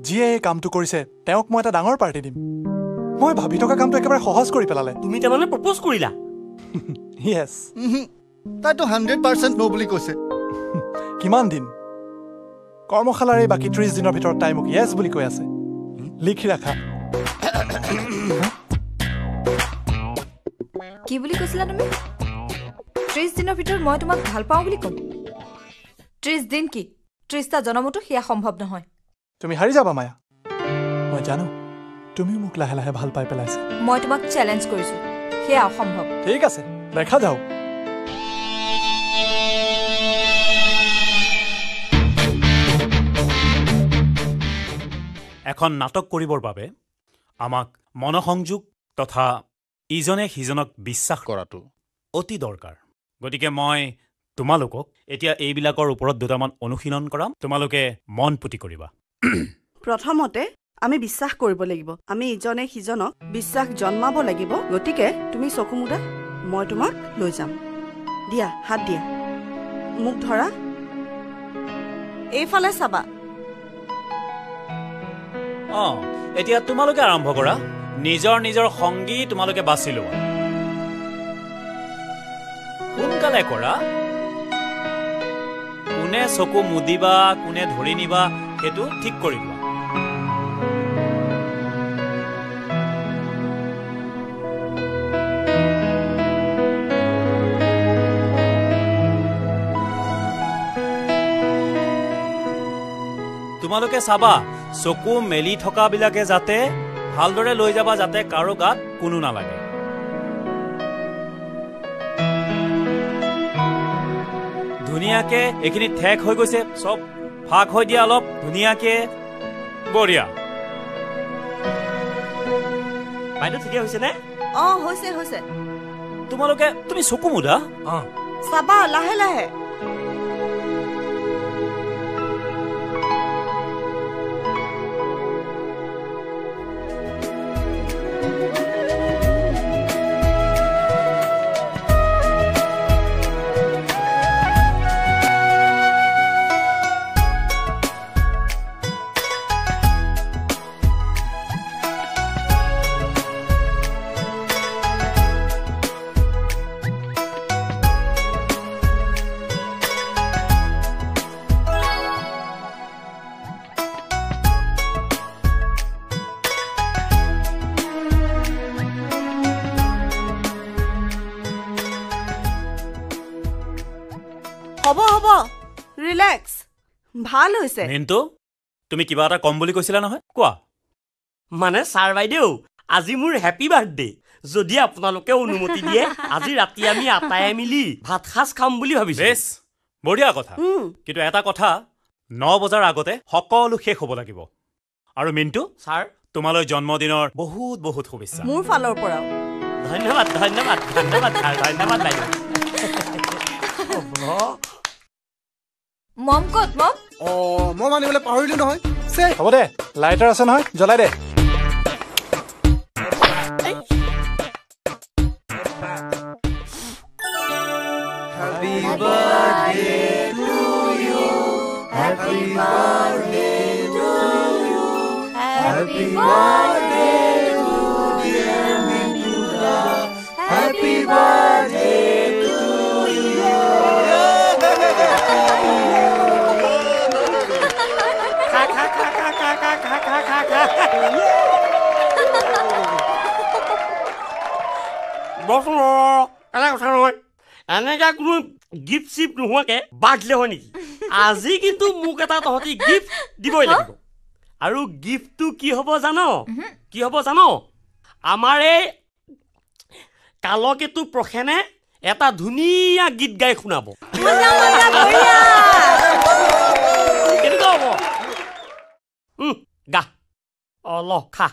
যিয়ে এই কামটো কৰিছে তেওঁক মই এটা ডাঙৰ পাৰ্টি দিম মই ভাবি থকা কামটো একেবাৰে সহজ কৰি পেলালে তুমি তাৰমানে প্ৰপ'জ কৰিলা ইয়েছ তাইতো 100% নো বুলি কৈছে কিমান দিন কৰ্মশালাৰ এই বাকী 30 দিনৰ ভিতৰত তাই মোক ইয়েছ বুলি কৈ আছে লিখি ৰাখা কি বুলি কৈছিলা তুমি 30 দিনৰ ভিতৰত মই তোমাক ভাল পাওঁ বুলি ক'ম 30 দিন কি 30টা জনমতো সেয়া সম্ভৱ নহয় তুমি হাৰি যাবা মায়া মই জানো তুমি মোক লাহে লাহে ভাল পাই পেলাইছা মই তোমাক চ্যালেঞ্জ কৰিছো সেয়া অসম্ভৱ ঠিক আছে দেখা যাও এখন নাটক কৰিবৰ বাবে আমাক মনসংযোগ তথা ইজনে সিজনক বিশ্বাস কৰাটো অতি দৰকাৰ গতিকে মই তোমালোকক এতিয়া এইবিলাকৰ ওপৰত দুটামান অনুশীলন কৰাম তোমালোকে মন পুতি কৰিবা প্ৰথমতে আমি বিশ্বাস কৰিব লাগিব আমি ইজনে সিজনক বিশ্বাস জন্মাব লাগিব গতিকে তুমি চকু মুদা মই তোমাক লৈ যাম দিয়া হাত দিয়া মুখ ধৰা এইফালে চাবা এতিয়া তোমালোকে আৰম্ভ কৰা নিজৰ নিজৰ সংগী তোমালোকে বাছি লোৱা সোনকালে কৰা কোনে চকু মুদিবা কোনে ধৰি নিবা সেইটো ঠিক কৰি লোৱা তোমালোকে চাবা চকু মেলি থকা বিলাকে যাতে ভালদৰে লৈ যাবা যাতে কাৰো গাত কোনো নালাগে ধুনীয়াকে এইখিনি ঠেক হৈ গৈছে সব ফাক হৈ দিয়া অলপ ধুনীয়াকে বঢ়িয়া বাইদেউ ঠিকে হৈছে নে হৈছে হৈছে তোমালোকে তুমি চকু মুদা চাবা লাহে লাহে হ'ব হ'ব ৰিলেক্স ভাল হৈছে মিণ্টু তুমি কিবা এটা কম বুলি কৈছিলা নহয় কোৱা মানে ছাৰ বাইদেউ আজি মোৰ হেপী বাৰ্থডে যদি আপোনালোকে অনুমতি দিয়ে আজি ৰাতি আমি আটায়ে মিলি ভাত খাজ খাম বুলি ভাবিছো বেছ বঢ়িয়া কথা কিন্তু এটা কথা 9 বজাৰ আগতে সকলো শেষ হ'ব লাগিব আৰু মিণ্টু ছাৰ তোমালৈ জন্মদিনৰ বহুত বহুত শুভেচ্ছা মোৰ ফালৰ পৰাও ধন্যবাদ ধন্যবাদ ধন্যবাদ ছাৰ ধন্যবাদ বাইদেউ মম ক'ত মম মই মানিবলৈ পাহৰিলো নহয় হ'ব দে লাইটাৰ আছে নহয় জ্বলাই দে Happy birthday to you. Happy birthday to you. Happy birthday to dear Mintuda. Happy birthday to you. এটা কথা নহয় এনেকা কোনো গিফ্ট চিফ্ট নোহোৱাকে বাৰ্থডে হয় নেকি আজি কিন্তু মোক এটা তহঁতি গিফ্ট দিবই লাগিব আৰু গিফ্টটো কি হ'ব জানো আমাৰ এই কালকেতু প্ৰসেনে এটা ধুনীয়া গীত গাই শুনাব গা ল খা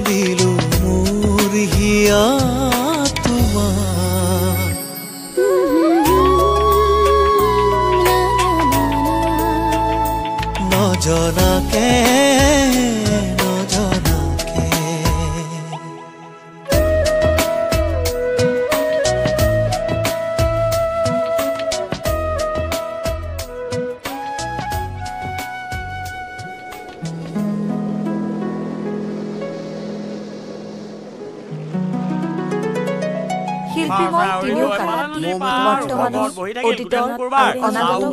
দিলো মোৰ হিয়া তোমাৰ শিল্পী মই তিনিও কালত বৰ্তমান অতীতৰ অনাগত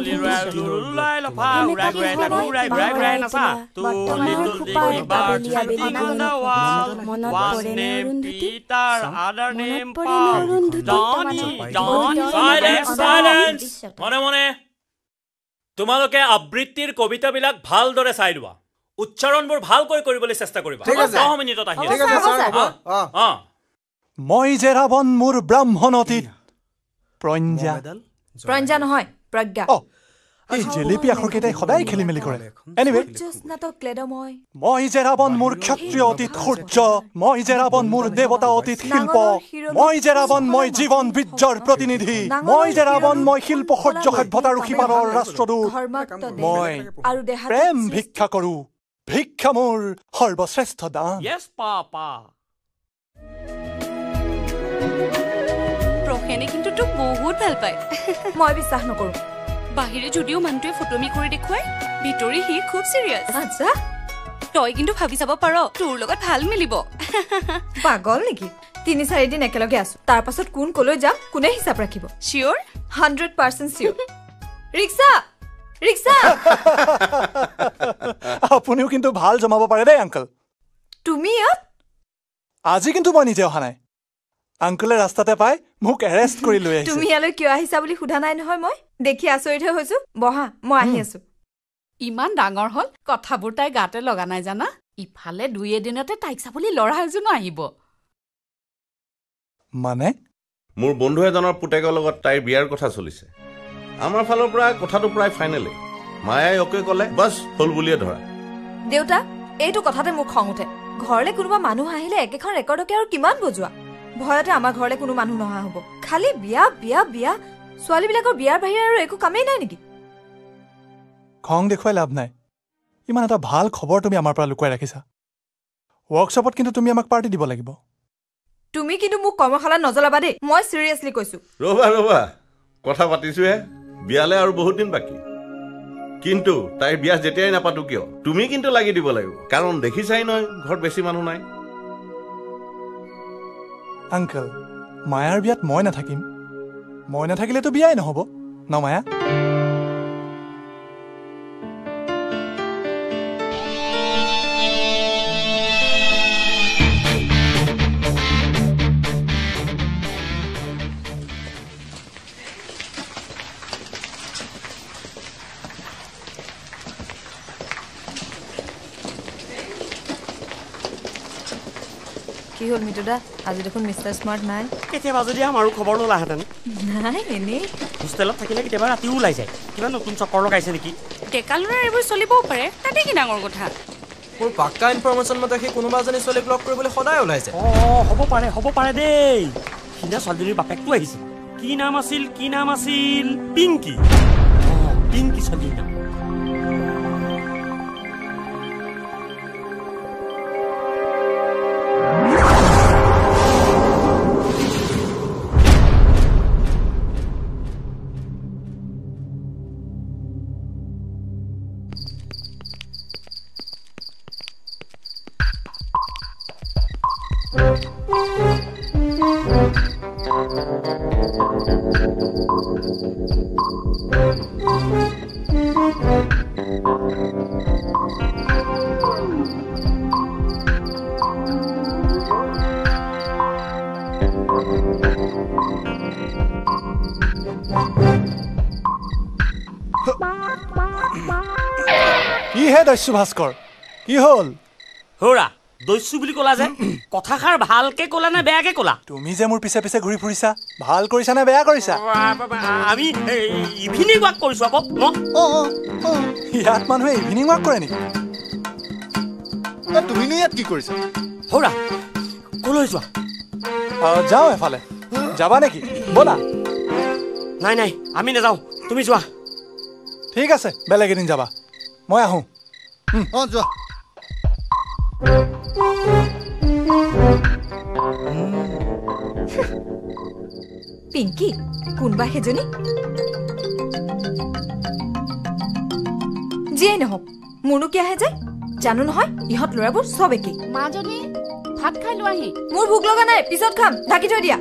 মনে মনে তোমালোকে আবৃত্তিৰ কবিতাবিলাক ভালদৰে চাই লোৱা উচ্চাৰণবোৰ ভালকৈ কৰিবলৈ চেষ্টা কৰিবা 10 মিনিটত আহি মই যে ৰাৱণ মোৰ ব্ৰাহ্মণ অতীত প্ৰঞ্জা নহয় প্ৰজ্ঞা এই জেলেপি আখৰকেইটাই সদায় খেলি মেলি কৰে এনিৱে মই যে ৰাৱণ মোৰ ক্ষত্ৰিয় অতীত সূৰ্য মই যে ৰাৱণ মোৰ দেৱতা অতীত শিল্প মই যে ৰাৱণ মই জীৱন বীৰ্যৰ প্ৰতিনিধি মই যে ৰাৱণ মই শিল্প সহ্য সভ্যতাৰ সিপাৰৰ ৰাষ্ট্ৰদূত মই প্ৰেম ভিক্ষা কৰো ভিক্ষা মোৰ সৰ্বশ্ৰেষ্ঠ দান প্ৰসেনে কিন্তু তোক বহুত ভাল পায় মই বিশ্বাস নকৰো বাহিৰে যদিও মানুহটোৱে ফটোমি কৰি দেখুৱাই ভিতৰি সি খুব চিৰিয়াছ আচ্ছা তই কিন্তু ভাবি চাব পাৰ তোৰ লগত ভাল মিলিব পাগল নেকি 3-4 দিন একেলগে আছো তাৰ পাছত কোন কলৈ যাম কোনে হিচাপ ৰাখিব শিওৰ 100% শিওৰ ৰিক্সা ৰিক্সা আপুনিও কিন্তু ভাল জমাব পাৰে দেই আংকল তুমি ইয়াত আজি কিন্তু মই নিজে অহা নাই আংকলে ৰাস্তাতে পাই মোক এৰেষ্ট কৰি লৈ আহিছে তুমি ইয়ালৈ কিয় আহিছা বুলি সোধা নাই নহয় মই দেখি আচৰিত হৈছো বহা মই আহি আছো ইমান ডাঙৰ হল কথাবোৰ তাই গাতে লগা নাই জানা ইফালে 2 দিনতে তাইক চাবলি লৰা এজনো আহিব মানে মোৰ বন্ধু এজনৰ পুতেকৰ লগত তাইৰ বিয়াৰ কথা চলিছে আমাৰ ফালৰ পৰা কথাটো প্ৰায় ফাইনেলি মায়াই ওকে ক'লে বাস হল বুলিয়ে ধৰা দেউতা এইটো কথাতে মোক খং উঠে ঘৰলে কোনোবা মানুহ আহিলে একেখন ৰেকৰ্ডকে আৰু কিমান বজোৱা ভয়তে আমাৰ ঘৰলে কোনো মানুহ নহা হ'ব খালি বিয়া বিয়া বিয়া ছোৱালীবিলাকৰ বিয়াৰ বাহিৰে আৰু একো কামেই নাই নেকি খং দেখুৱাই লাভ নাই ইমান এটা ভাল খবৰ তুমি আমাৰ পৰা লুকুৱাই ৰাখিছা ৱৰ্কশ্বপত কিন্তু তুমি আমাক পাৰ্টি দিব লাগিব তুমি কিন্তু মোক কৰ্মশালা নজলাবা দেই মই সিৰিয়াসলি কৈছো ৰবা কথা পাতিছোহে বিয়ালে আৰু বহুত দিন বাকি কিন্তু তাইৰ বিয়া যেতিয়াই নাপাতো কিয় তুমি কিন্তু লাগি দিব লাগিব কাৰণ দেখিছাই নহয় ঘৰত বেছি মানুহ নাই আংকল মায়াৰ বিয়াত মই নাথাকিলেতো বিয়াই নহ'ব ন মায়া কি হল মিতুদা আজি দেখোন মিস্টাৰ স্মাৰ্ট নাই কেতিয়াবা যদি আমাৰো খবৰ নলাহেঁতেন নাই এনেই হোষ্টেলত থাকিলে কেতিয়াবা ৰাতিও ওলাই যায় কিবা নতুন চক্কৰ লগাইছে নেকি ডেকালৰা এইবোৰ চলিবও পাৰে তাতে কি ডাঙৰ কথা মোৰ পাক্কা ইনফৰমেশ্যন মতে সি কোনোবা এজনী ছোৱালীক লগ কৰিবলৈ সদায় ওলাই যায় হ'ব পাৰে দেই সিদিনা ছোৱালীজনীৰ বাপেকটো আহিছে কি নাম আছিল পিংকি পিংকি ছোৱালীৰ নাম কি হে দস্যু ভাস্কৰ কি হ'ল হৌৰা দস্যু বুলি ক'লা যে কথাষাৰ ভালকে ক'লা নে বেয়াকে ক'লা তুমি যে মোৰ পিছে পিছে ঘূৰি ফুৰিছা ভাল কৰিছা নে বেয়া কৰিছা আমি ইভিনিং ৱাক কৰিছো আকৌ ইয়াত মানুহে ইভিনিং ৱাক কৰে নেকি তুমিনো ইয়াত কি কৰিছা হৌৰা কলৈ যোৱা যাওঁ এফালে যাবা নেকি ব'লা নাই আমি নাযাওঁ তুমি যোৱা ঠিক আছে বেলেগ এদিন যাবা মই আহোঁ যোৱা পিংকি কোনবা সেইজনী যিয়েই নহওক মোৰনো কি আহে যায় জানো নহয় ইহঁত ল'ৰাবোৰ চব একেই মাজনী ভাত খাই লোৱাহি মোৰ ভোক লগা নাই পিছত খাম ঢাকি থৈ দিয়া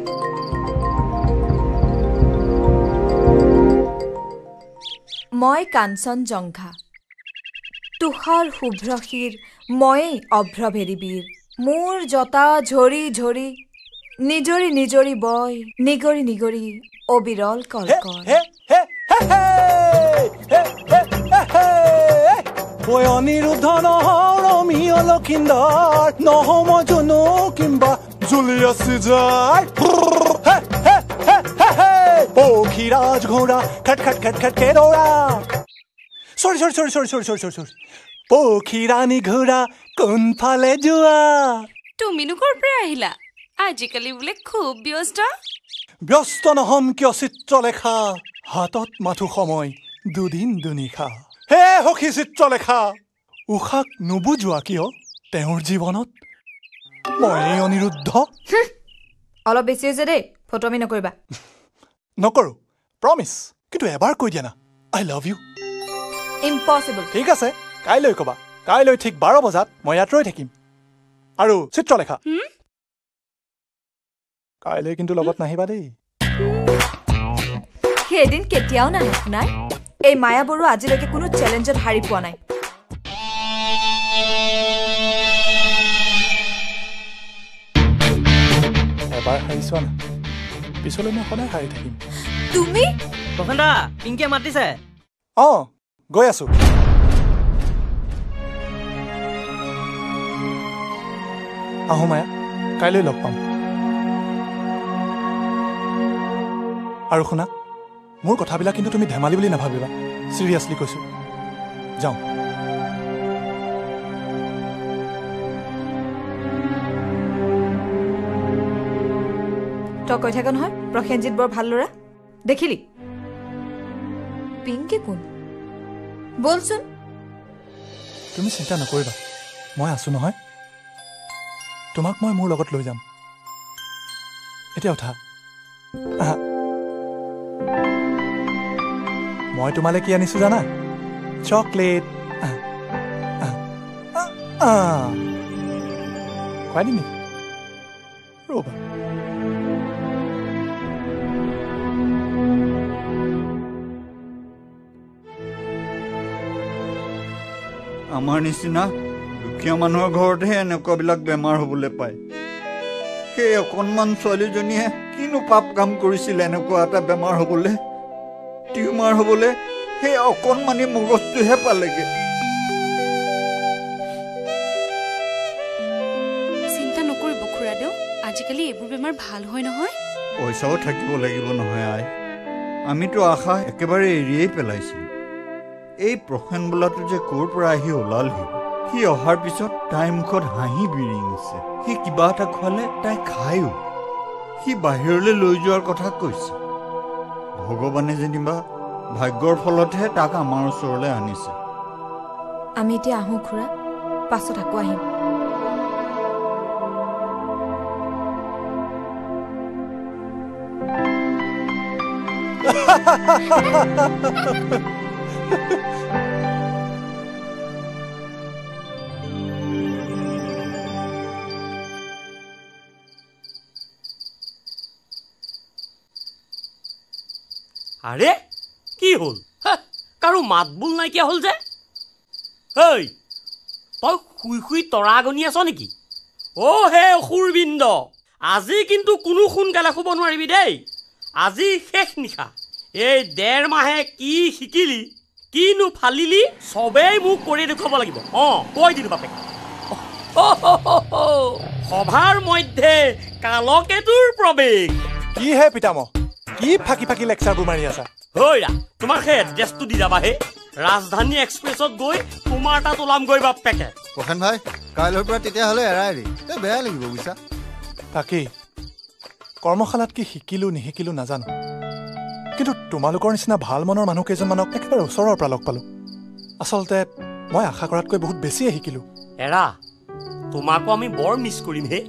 মই কাঞ্চনজংঘা তুষাৰ শুভ্ৰশিৰ ময়েই অভ্ৰভেৰিবীৰ মোৰ জতা ঝৰি ঝৰি নিজৰি নিজৰি বয় নিগৰি নিগৰি অবিৰল কলকৰ ঐ অনিৰুদ্ধ নহৰ অমিয় লক্ষিন্দৰ নহম জনো কিম্বা জুলিয়াছ চিজাৰ পক্ষীৰাজ ঘোঁৰা খট খট খট খট কে দৌৰা চৰি চৰি চৰি চৰি চৰি চৰি চৰি চৰি পক্ষীৰাণী ঘোঁৰা কোনফালে যোৱা তুমিনো ক'ৰ পৰা আহিলা আজিকালি বোলে খুব ব্যস্ত নহম কিয় চিত্ৰলেখা হাতত মাথো সময় দুদিন দুনিশা হে সখী চিত্ৰলেখা উষাক নুবুজোৱা কিয় তেওঁৰ জীৱনত মই অনিৰুদ্ধ অলপ বেছি হৈছে দেই ফটোমি নকৰিবা নকৰো প্ৰমিছ কিন্তু এবাৰ কৈ দিয়া না আই লাভ ইউ ইম্পচিবল ঠিক আছে কাইলৈ ক'বা কাইলৈ ঠিক 12 বজাত মই ইয়াত ৰৈ থাকিম আৰু চিত্ৰলেখা কাইলৈ কিন্তু লগত নাহিবা দেই সেইদিন কেতিয়াও নাহে শুনাই এই মায়া বড়ো আজিলৈকে কোনো চেলেঞ্জত হাৰি পোৱা নাই এবাৰ হাৰিছোৱা না পিছলৈ মই সদায় হাৰি থাকিম তুমি প্ৰফেন্দা পিংকিয়ে মাতিছে গৈ আছো আহো মায়া কাইলৈ লগ পাম আৰু শুনা মোৰ কথাবিলাক কিন্তু তুমি ধেমালি বুলি নাভাবিবা চিৰিয়াছলি কৈছো যাওঁ তই কৈ থাকা নহয় প্ৰসেনজিৎ বৰ ভাল ল'ৰা দেখিলি পিংকি কোন বলচোন তুমি চিন্তা নকৰিবা মই আছো নহয় তোমাক মই মোৰ লগত লৈ যাম এতিয়া উঠা মই তোমালৈ কি আনিছো জানা চকলেট খুৱাই দিম নেকি ৰ'বা আমাৰ নিচিনা দুখীয়া মানুহৰ ঘৰতহে এনেকুৱাবিলাক বেমাৰ হ'বলৈ পায় সেই অকণমান ছোৱালীজনীয়ে কিনো পাপ কাম কৰিছিলে এনেকুৱা এটা বেমাৰ হ'বলৈ টিউমাৰ হ'বলৈ সেই অকণমানি মগজটোহে পালেগে চিন্তা নকৰিব খুৰাদেউ আজিকালি এইবোৰ বেমাৰ ভাল হয় নহয় পইচাও থাকিব লাগিব নহয় আই আমিতো আশা একেবাৰে এৰিয়েই পেলাইছিলোঁ এই প্ৰসেন বোলাটো যে ক'ৰ পৰা আহি ওলালহি সি অহাৰ পিছত তাইৰ মুখত হাঁহি বিৰিঙিছে সি কিবা এটা খোৱালে তাই খায়ো সি বাহিৰলৈ লৈ যোৱাৰ কথা কৈছে ভগৱানে যেনিবা ভাগ্যৰ ফলতহে তাক আমাৰ ওচৰলৈ আনিছে আমি এতিয়া আহোঁ খুৰা পাছত আকৌ আহিম আৰে কি হ'ল কাৰো মাত বোল নাইকিয়া হ'ল যে তই শুই শুই তৰা গনি আছ নেকি হে অসুৰবৃন্দ আজি কিন্তু কোনো সোনকালে শুব নোৱাৰিবি দেই আজি শেষ নিশা এই 1.5 মাহে কি শিকিলি কিনো ফালিলি চবেই মোক কৰি দেখুৱাব লাগিব কৈ দিলো বাপেক সভাৰ মধ্যে কালকেতুৰ প্ৰৱেশ কি হে পিতামহ কি ফাঁকি ফাঁকি লেকচাৰবোৰ মাৰি আছা হৈৰা তোমাৰ সেই এড্ৰেছটো দি যাবাহে ৰাজধানী এক্সপ্ৰেছত গৈ তোমাৰ তাত ওলামগৈ বাপেকে প্ৰসেন ভাই কাইলৈৰ পৰা তেতিয়াহ'লে এৰাই দি বেয়া লাগিব বুজিছা তাকেই কৰ্মশালাত কি শিকিলো নিশিকিলো নাজানো কিন্তু তোমালোকৰ নিচিনা ভাল মনৰ মানুহ কেইজনমানক একেবাৰে ওচৰৰ পৰা লগ পালো আচলতে মই আশা কৰাতকৈ বহুত বেছিয়ে শিকিলো এৰা তোমাকো আমি বৰ মিছ কৰিম হে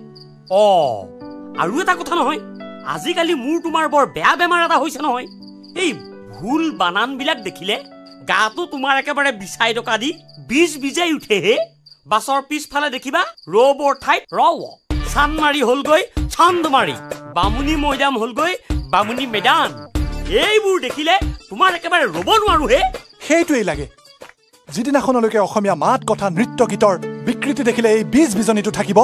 আৰু এটা কথা নহয় আজিকালি মোৰ তোমাৰ বৰ বেয়া বেমাৰ এটা হৈছে নহয় এই ভুল বানানবিলাক দেখিলে গাটো তোমাৰ একেবাৰে বিচাই টকা দি বীজ বিজাই উঠে হে বাছৰ পিছফালে দেখিবা ৰবৰ ঠাইত চানমাৰি হ'লগৈ চান্দমাৰি বামুণী মৈদাম হ'লগৈ বামুণী মেদান এইবোৰ দেখিলে তোমাৰ একেবাৰে ৰ'ব নোৱাৰো হে সেইটোৱেই লাগে যিদিনাখনলৈকে অসমীয়া মাত কথা নৃত্য গীতৰ বিকৃতি দেখিলে এই বীজ বিজনীটো থাকিব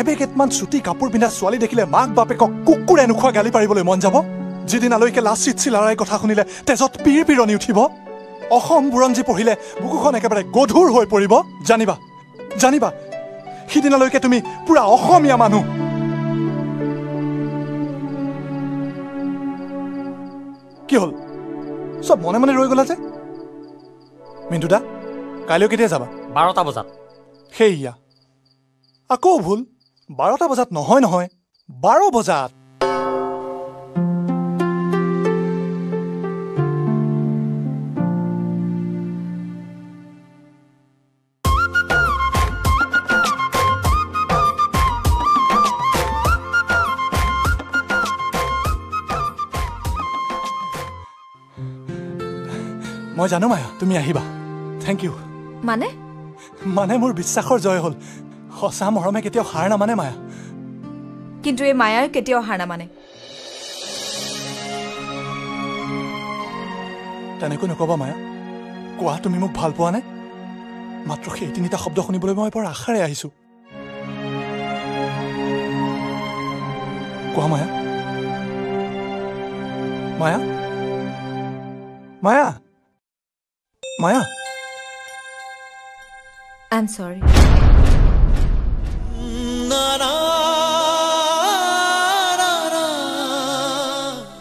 এবেগেটমান চুটি কাপোৰ পিন্ধা ছোৱালী দেখিলে মাক বাপেকক কুকুৰে নোখোৱা গালি পাৰিবলৈ মন যাব যিদিনালৈকে লাচিত চিলাৰায় কথা শুনিলে তেজত পীৰ পিৰণি উঠিব অসম বুৰঞ্জী পঢ়িলে বুকুখন একেবাৰে গধুৰ হৈ পৰিব জানিবা জানিবা সিদিনালৈকে তুমি পুৰা অসমীয়া মানুহ কি হ'ল সব মনে মনে ৰৈ গলা যে মিণ্টুদা কাইলৈ কেতিয়া যাবা 12টা বজাত সেইয়া আকৌ ভুল 12টা বজাত নহয় 12 বজাত মই জানো মায়া তুমি আহিবা থেংক ইউ মানে মোৰ বিশ্বাসৰ জয় হ'ল সঁচা মৰমে কেতিয়াও হাৰ নামানে মায়া কিন্তু এই মায়াৰ কেতিয়াও হাৰ নামানে তেনেকৈ নকবা মায়া কোৱা তুমি মোক ভাল পোৱা নে মাত্ৰ সেই তিনিটা শব্দ শুনিবলৈ মই বৰ আশাৰে আহিছো কোৱা মায়া মায়া মায়া মায়া I'm sorry.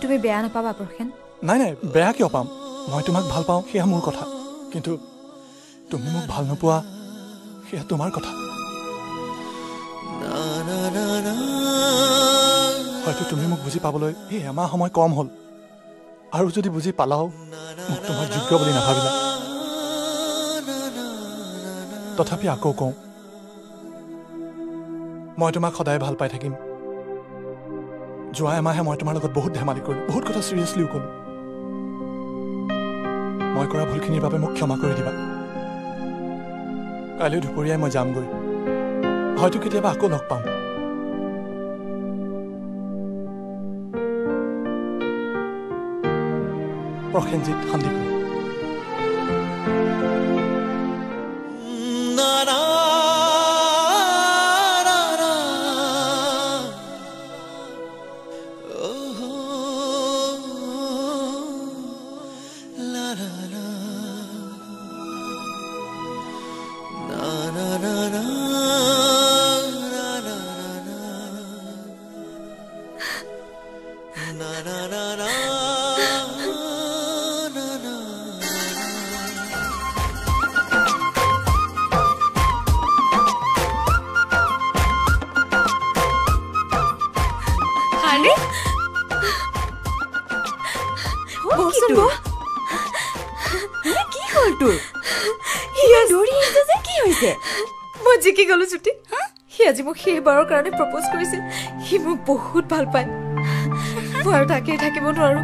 তুমি বেয়া নাপাবা প্ৰখেন নাই বেয়া কিয় পাম মই তোমাক ভাল পাওঁ সেয়া মোৰ কথা কিন্তু তুমি মোক ভাল নোপোৱা সেয়া তোমাৰ কথা হয়তো তুমি মোক বুজি পাবলৈ এই এমাহ সময় কম হ'ল আৰু যদি বুজি পালাও মোক তোমাৰ যোগ্য বুলি নাভাবিলা তথাপি আকৌ কওঁ মই তোমাক সদায় ভাল পাই থাকিম যোৱা এমাহে মই তোমাৰ লগত বহুত ধেমালি কৰিলোঁ বহুত কথা চিৰিয়াছলিও ক'লোঁ মই কৰা ভুলখিনিৰ বাবে মোক ক্ষমা কৰি দিবা কাইলৈ দুপৰীয়াই মই যামগৈ হয়তো কেতিয়াবা আকৌ লগ পাম প্ৰসেনজিৎ সন্দিকৈ সেইবাৰৰ কাৰণে প্ৰপ'জ কৰিছিল সি মোক বহুত ভাল পায় মই আৰু তাকে থাকিব নোৱাৰো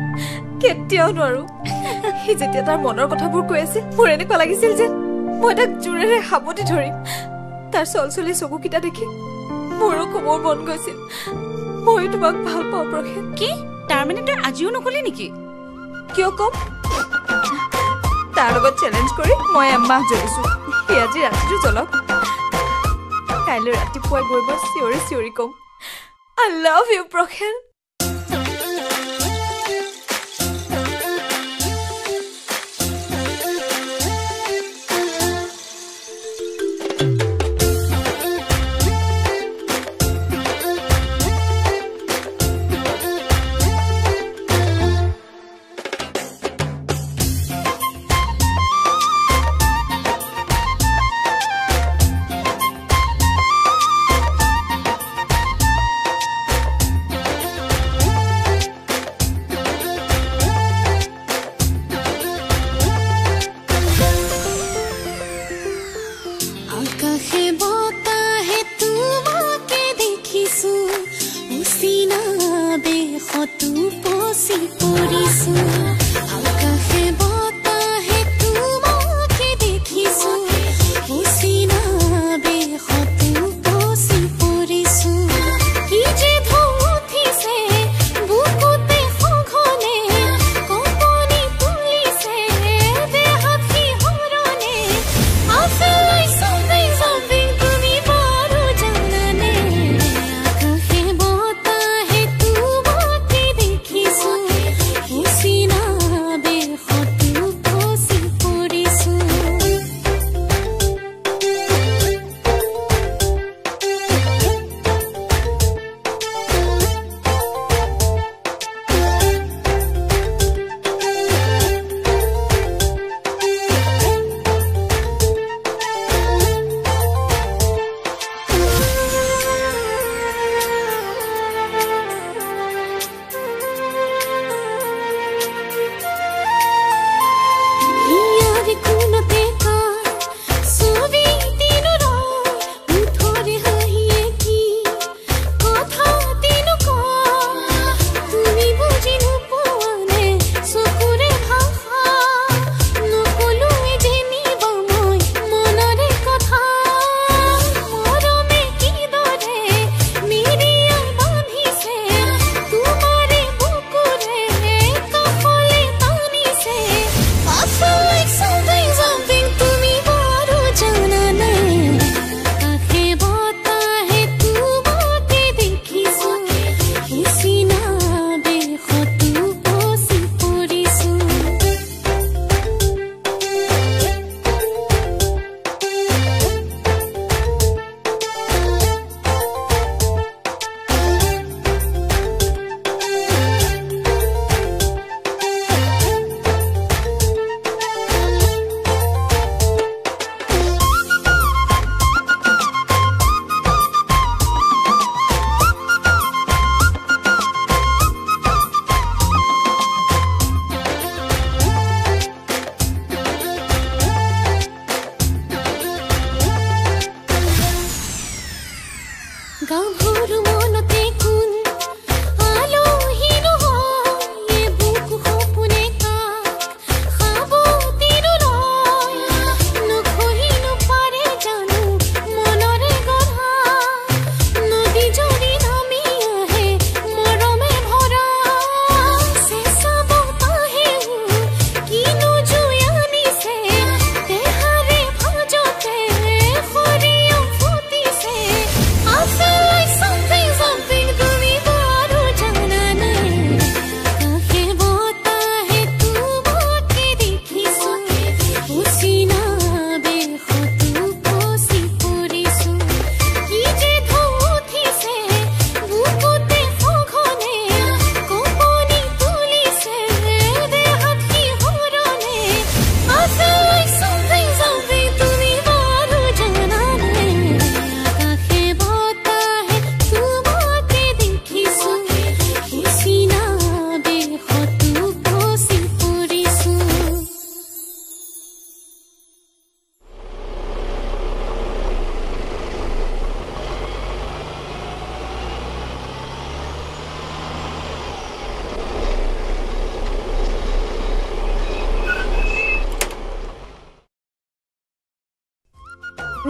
কেতিয়াও নোৱাৰো সি যেতিয়া তাৰ মনৰ কথাবোৰ কৈ আছিল মোৰ এনেকুৱা লাগিছিল যে মই তাক জোৰেৰে সাবতি ধৰিম তাৰ চলচলি চকুকেইটা দেখি মোৰো খবৰ মন গৈছিল মই তোমাক ভাল পাওঁ প্ৰখেন কি তাৰমানে তই আজিও নকলি নেকি কিয় কম তাৰ লগত চেলেঞ্জ কৰি মই এমাহ জ্বলিছো সি আজি ৰাতিটো জ্বলক কাইলৈ ৰাতিপুৱাই গৈ মই চিঞৰি চিঞৰি কম I love you, প্ৰখেন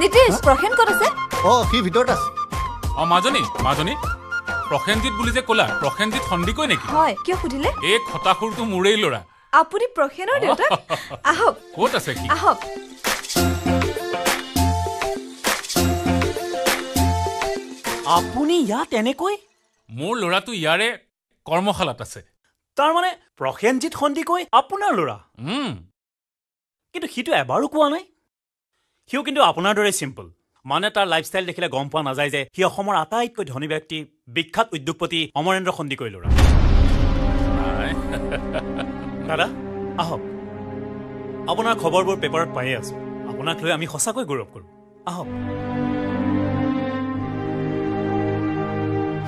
Nitish Prasen ক'ত আছে সি ভিতৰত আছে মাজনী প্ৰসেনজিৎ বুলি যে ক'লা প্ৰসেনজিৎ সন্দিকৈ নেকি হয় কিয় সুধিলে এই খটাখুৰটো মোৰেই ল'ৰা আপুনি প্ৰসেনৰ দেউতা আহক ক'ত আছে কি আহক আপুনি ইয়াত এনেকৈ মোৰ ল'ৰাটো ইয়াৰে কৰ্মশালাত আছে তাৰমানে প্ৰসেনজিৎ সন্দিকৈ আপোনাৰ ল'ৰা কিন্তু সিটো এবাৰো কোৱা নাই সিও কিন্তু আপোনাৰ দৰে চিম্পল মানে তাৰ লাইফষ্টাইল দেখিলে গম পোৱা নাযায় যে সি অসমৰ আটাইতকৈ ধনী ব্যক্তি বিখ্যাত উদ্যোগপতি অমৰেন্দ্ৰ সন্দিকৈ ল'ৰা দাদা আহক আপোনাৰ খবৰবোৰ পেপাৰত পায়ে আছো আপোনাক লৈ আমি সঁচাকৈ গৌৰৱ কৰোঁ আহক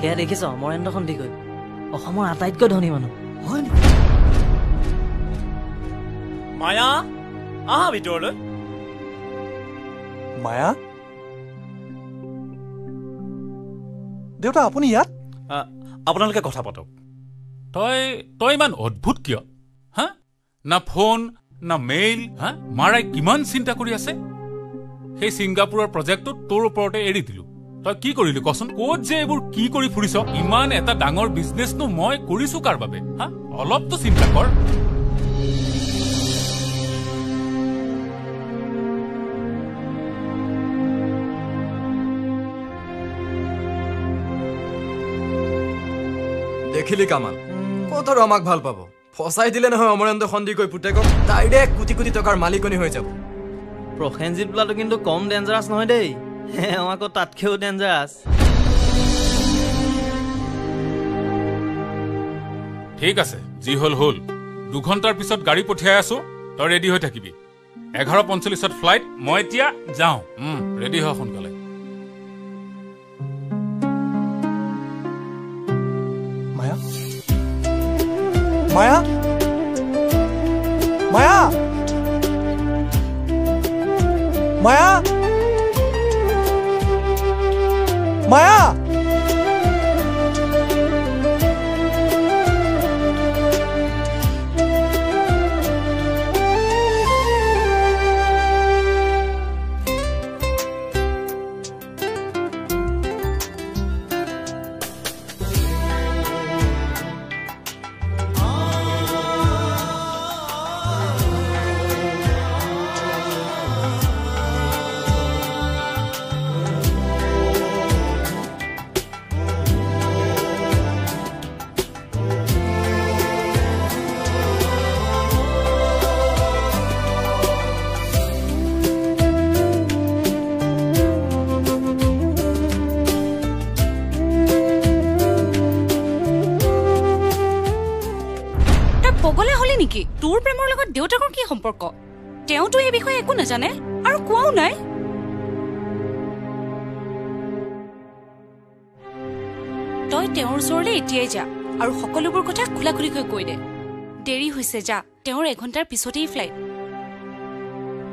সেয়া দেখিছ অমৰেন্দ্ৰ সন্দিকৈ অসমৰ আটাইতকৈ ধনী মানুহ হয় নেকি মায়া আহা ভিতৰলৈ মায়া দেউতা আপুনি ইয়াত আপোনালোকে কথা পাতক তই ইমান অদ্ভুত কিয় হা না ফোন না মেইল হা মাৰাই কিমান চিন্তা কৰি আছে সেই ছিংগাপুৰৰ প্ৰজেক্টটো তোৰ ওপৰতে এৰি দিলো তই কি কৰিলি কচোন ক'ত যে এইবোৰ কি কৰি ফুৰিছ ইমান এটা ডাঙৰ বিজনেছনো মই কৰিছো কাৰ বাবে হা অলপতো চিন্তা কৰ দেখিলি কামাল ক'ত আৰু আমাক ভাল পাব ফচাই দিলে নহয় অমৰেন্দ্ৰ সন্দিকৈ পুতেকক ডাইৰেক্ট কোটি কোটি টকাৰ মালিকনী হৈ যাব প্ৰসেনজিৎ বোলাটো কিন্তু কম ডেঞ্জাৰাছ নহয় দেই আকৌ তাতকেও ডেঞ্জাৰাছ ঠিক আছে যি হ'ল 2 ঘণ্টাৰ পিছত গাড়ী পঠিয়াই আছো তই ৰেডি হৈ থাকিবি 11:45 ফ্লাইট মই এতিয়া যাওঁ ৰেডি হ সোনকালে মায়া মায়া মায়া মায়া মায়া নেকি তোৰ প্ৰেমৰ লগত দেউতাকৰ কি সম্পৰ্ক তেওঁতো এই বিষয়ে একো নাজানে আৰু কোৱাও নাই তই তেওঁৰ ওচৰলৈ এতিয়াই যা আৰু সকলোবোৰ কথা খোলাখুলিকৈ কৈ দে দেৰি হৈছে যা তেওঁৰ 1 ঘণ্টাৰ পিছতেই ফ্লাইট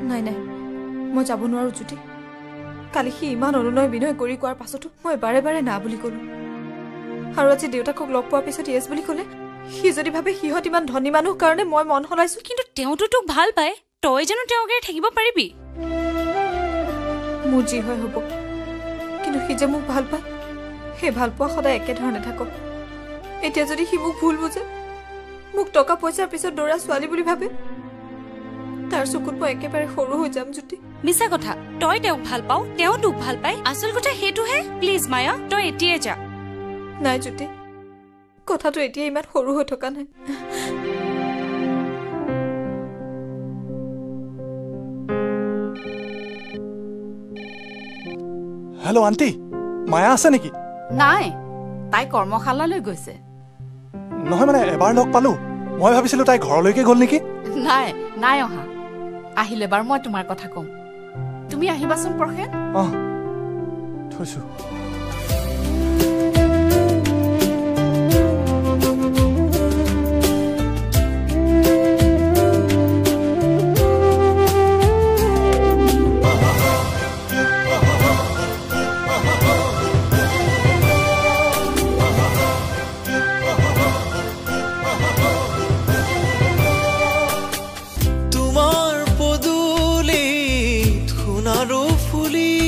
নাই মই যাব নোৱাৰো জ্যোতি কালি সি ইমান অনুনয় বিনয় কৰি কোৱাৰ পাছতো মই বাৰে বাৰে না বুলি ক'লো আৰু আজি দেউতাকক লগ পোৱাৰ পিছত ইয়েছ বুলি ক'লে সি যদি ভাবে সিহঁত ইমান ধনী মানুহ কাৰণে মই মন সলাইছো কিন্তু তেওঁতো তোক ভাল পায় তই জানো তেওঁক থাকিব পাৰিবি মোৰ যি হয় হ'ব কিন্তু সি যে মোক ভাল পায় সেই ভাল পোৱা সদায় একেধৰণে থাকক এতিয়া যদি সি মোক ভুল বুজে মোক টকা পইচাৰ পিছত দৌৰা ছোৱালী বুলি ভাবে তাৰ চকুত মই একেবাৰে সৰু হৈ যাম জ্যোতি মিছা কথা তই তেওঁক ভাল পাও তেওঁ তোক ভাল পায় আচল কথা সেইটোহে প্লিজ মায়া তই এতিয়াই যা নাই জ্যোতি কথাটো এতিয়া ইমান সৰু হৈ থকা নাই হেল্ল' আণ্টি মায়া আছে নেকি নাই তাই কৰ্মশালালৈ গৈছে নহয় মানে এবাৰ লগ পালো মই ভাবিছিলো তাই ঘৰলৈকে গ'ল নেকি নাই অহা আহিলে বাৰ মই তোমাৰ কথা কম তুমি আহিবাচোন প্ৰসেন থৈছো তোমাৰ পদূলিত সোণাৰু ফুলি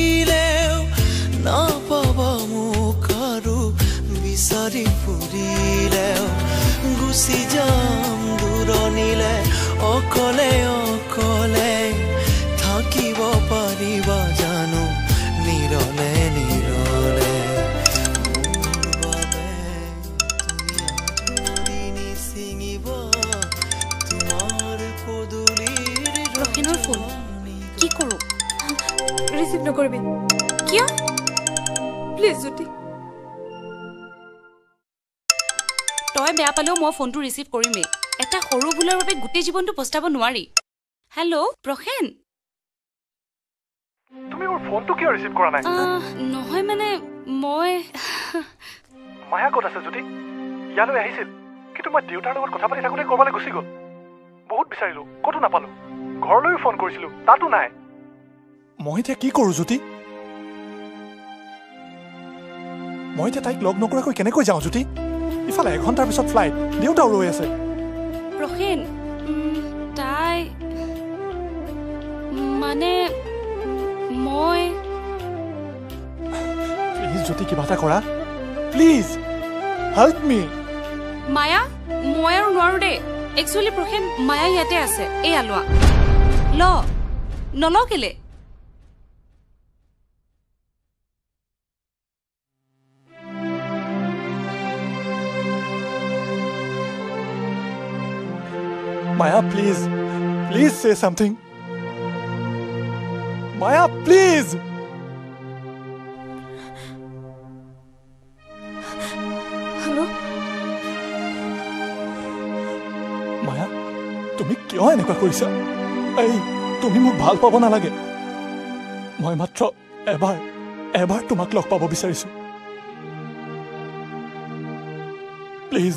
অকলে অকলে থাকিব পাৰিবা জানো নিৰলে নিৰলে মোৰ বাবে নিচিঙিব তোমাৰ পদূলিৰ ৰকিনৰ ফোন কি কৰো ৰিচিভ নকৰিবি কিয় প্লিজ জ্যোতি তই বেয়া পালেও মই ফোনটো ৰিচিভ কৰিমেই এটা সৰু ভুলৰ বাবে গোটেই জীৱনটো পস্তাব নোৱাৰি হেল্ল' প্ৰসেন তুমি মোৰ ফোনটো কিয় ৰিচিভ কৰা নাই নহয় মানে মই মায়া ক'ত আছে জ্যোতি ইয়ালৈ আহিছিল কিন্তু মই দেউতাৰ লগত কথা পাতি থাকোঁতে ক'ৰবালৈ গুচি গ'ল বহুত বিচাৰিলোঁ ক'তো নাপালোঁ ঘৰলৈও ফোন কৰিছিলোঁ তাতো নাই মই এতিয়া কি কৰোঁ জ্যোতি মই এতিয়া তাইক লগ নকৰাকৈ কেনেকৈ যাওঁ জ্যোতি ইফালে এঘণ্টাৰ পিছত ফ্লাইট দেউতাও ৰৈ আছে প্ৰসেন তাই মানে মই প্লিজ জ্যোতি কিবা এটা কৰা প্লিজ হেল্প মি মায়া মই আৰু নোৱাৰো দেই একচুৱেলি প্ৰসেন মায়া ইয়াতে আছে এই আলোৱা নল কেলে Maya, please say something. Maya, please. Hello? Maya, তুমি কিয় এনেকুৱা কৰিছা? এই তুমি মোক ভাল পাব নালাগে। মই মাত্ৰ এবাৰ তোমাক লগ পাব বিচাৰিছো। প্লিজ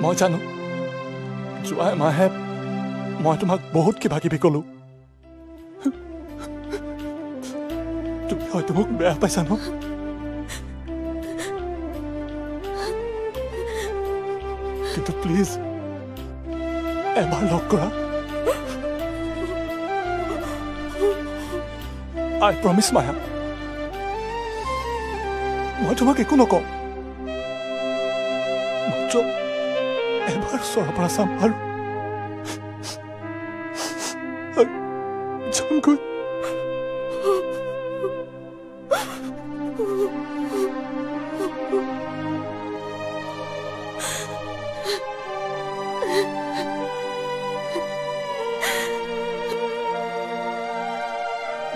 মই জানো যোৱা মাহে মই তোমাক বহুত কিবা কিবি কলো তুমি হয়তো মোক বেয়া পাইছা ন কিন্তু প্লিজ এবাৰ লগ কৰা আই প্ৰমিছ মায়া মই তোমাক একো নকওঁ মাত্ৰ এবাৰ ওচৰৰ পৰা চাম আৰু যামগৈ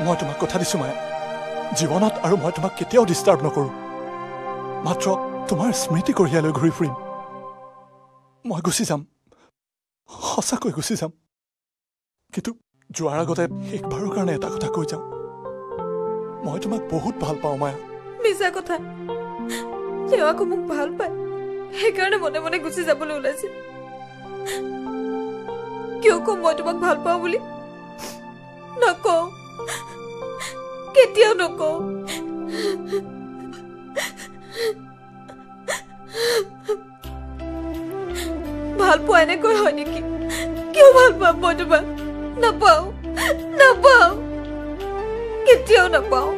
মই তোমাক কথা দিছো মায়া জীৱনত আৰু মই তোমাক কেতিয়াও ডিষ্টাৰ্ব নকৰো মাত্ৰ তোমাৰ স্মৃতি কঢ়িয়ালৈ ঘূৰি ফুৰিম মই গুচি যাম সঁচাকৈ গুচি যাম কিন্তু যোৱাৰ আগতে শেষবাৰৰ কাৰণে এটা কথা কৈ যাওঁ মই তোমাক বহুত ভাল পাওঁ মায়া মিছা কথা তেওঁ আকৌ মোক ভাল পায় সেইকাৰণে মনে মনে গুচি যাবলৈ ওলাইছে কিয় কম মই তোমাক ভাল পাওঁ বুলি নকওঁ কেতিয়াও নকওঁ ভাল পোৱা এনেকৈ হয় নেকি কিয় ভাল পাম মই তোমাক নাপাওঁ কেতিয়াও নাপাওঁ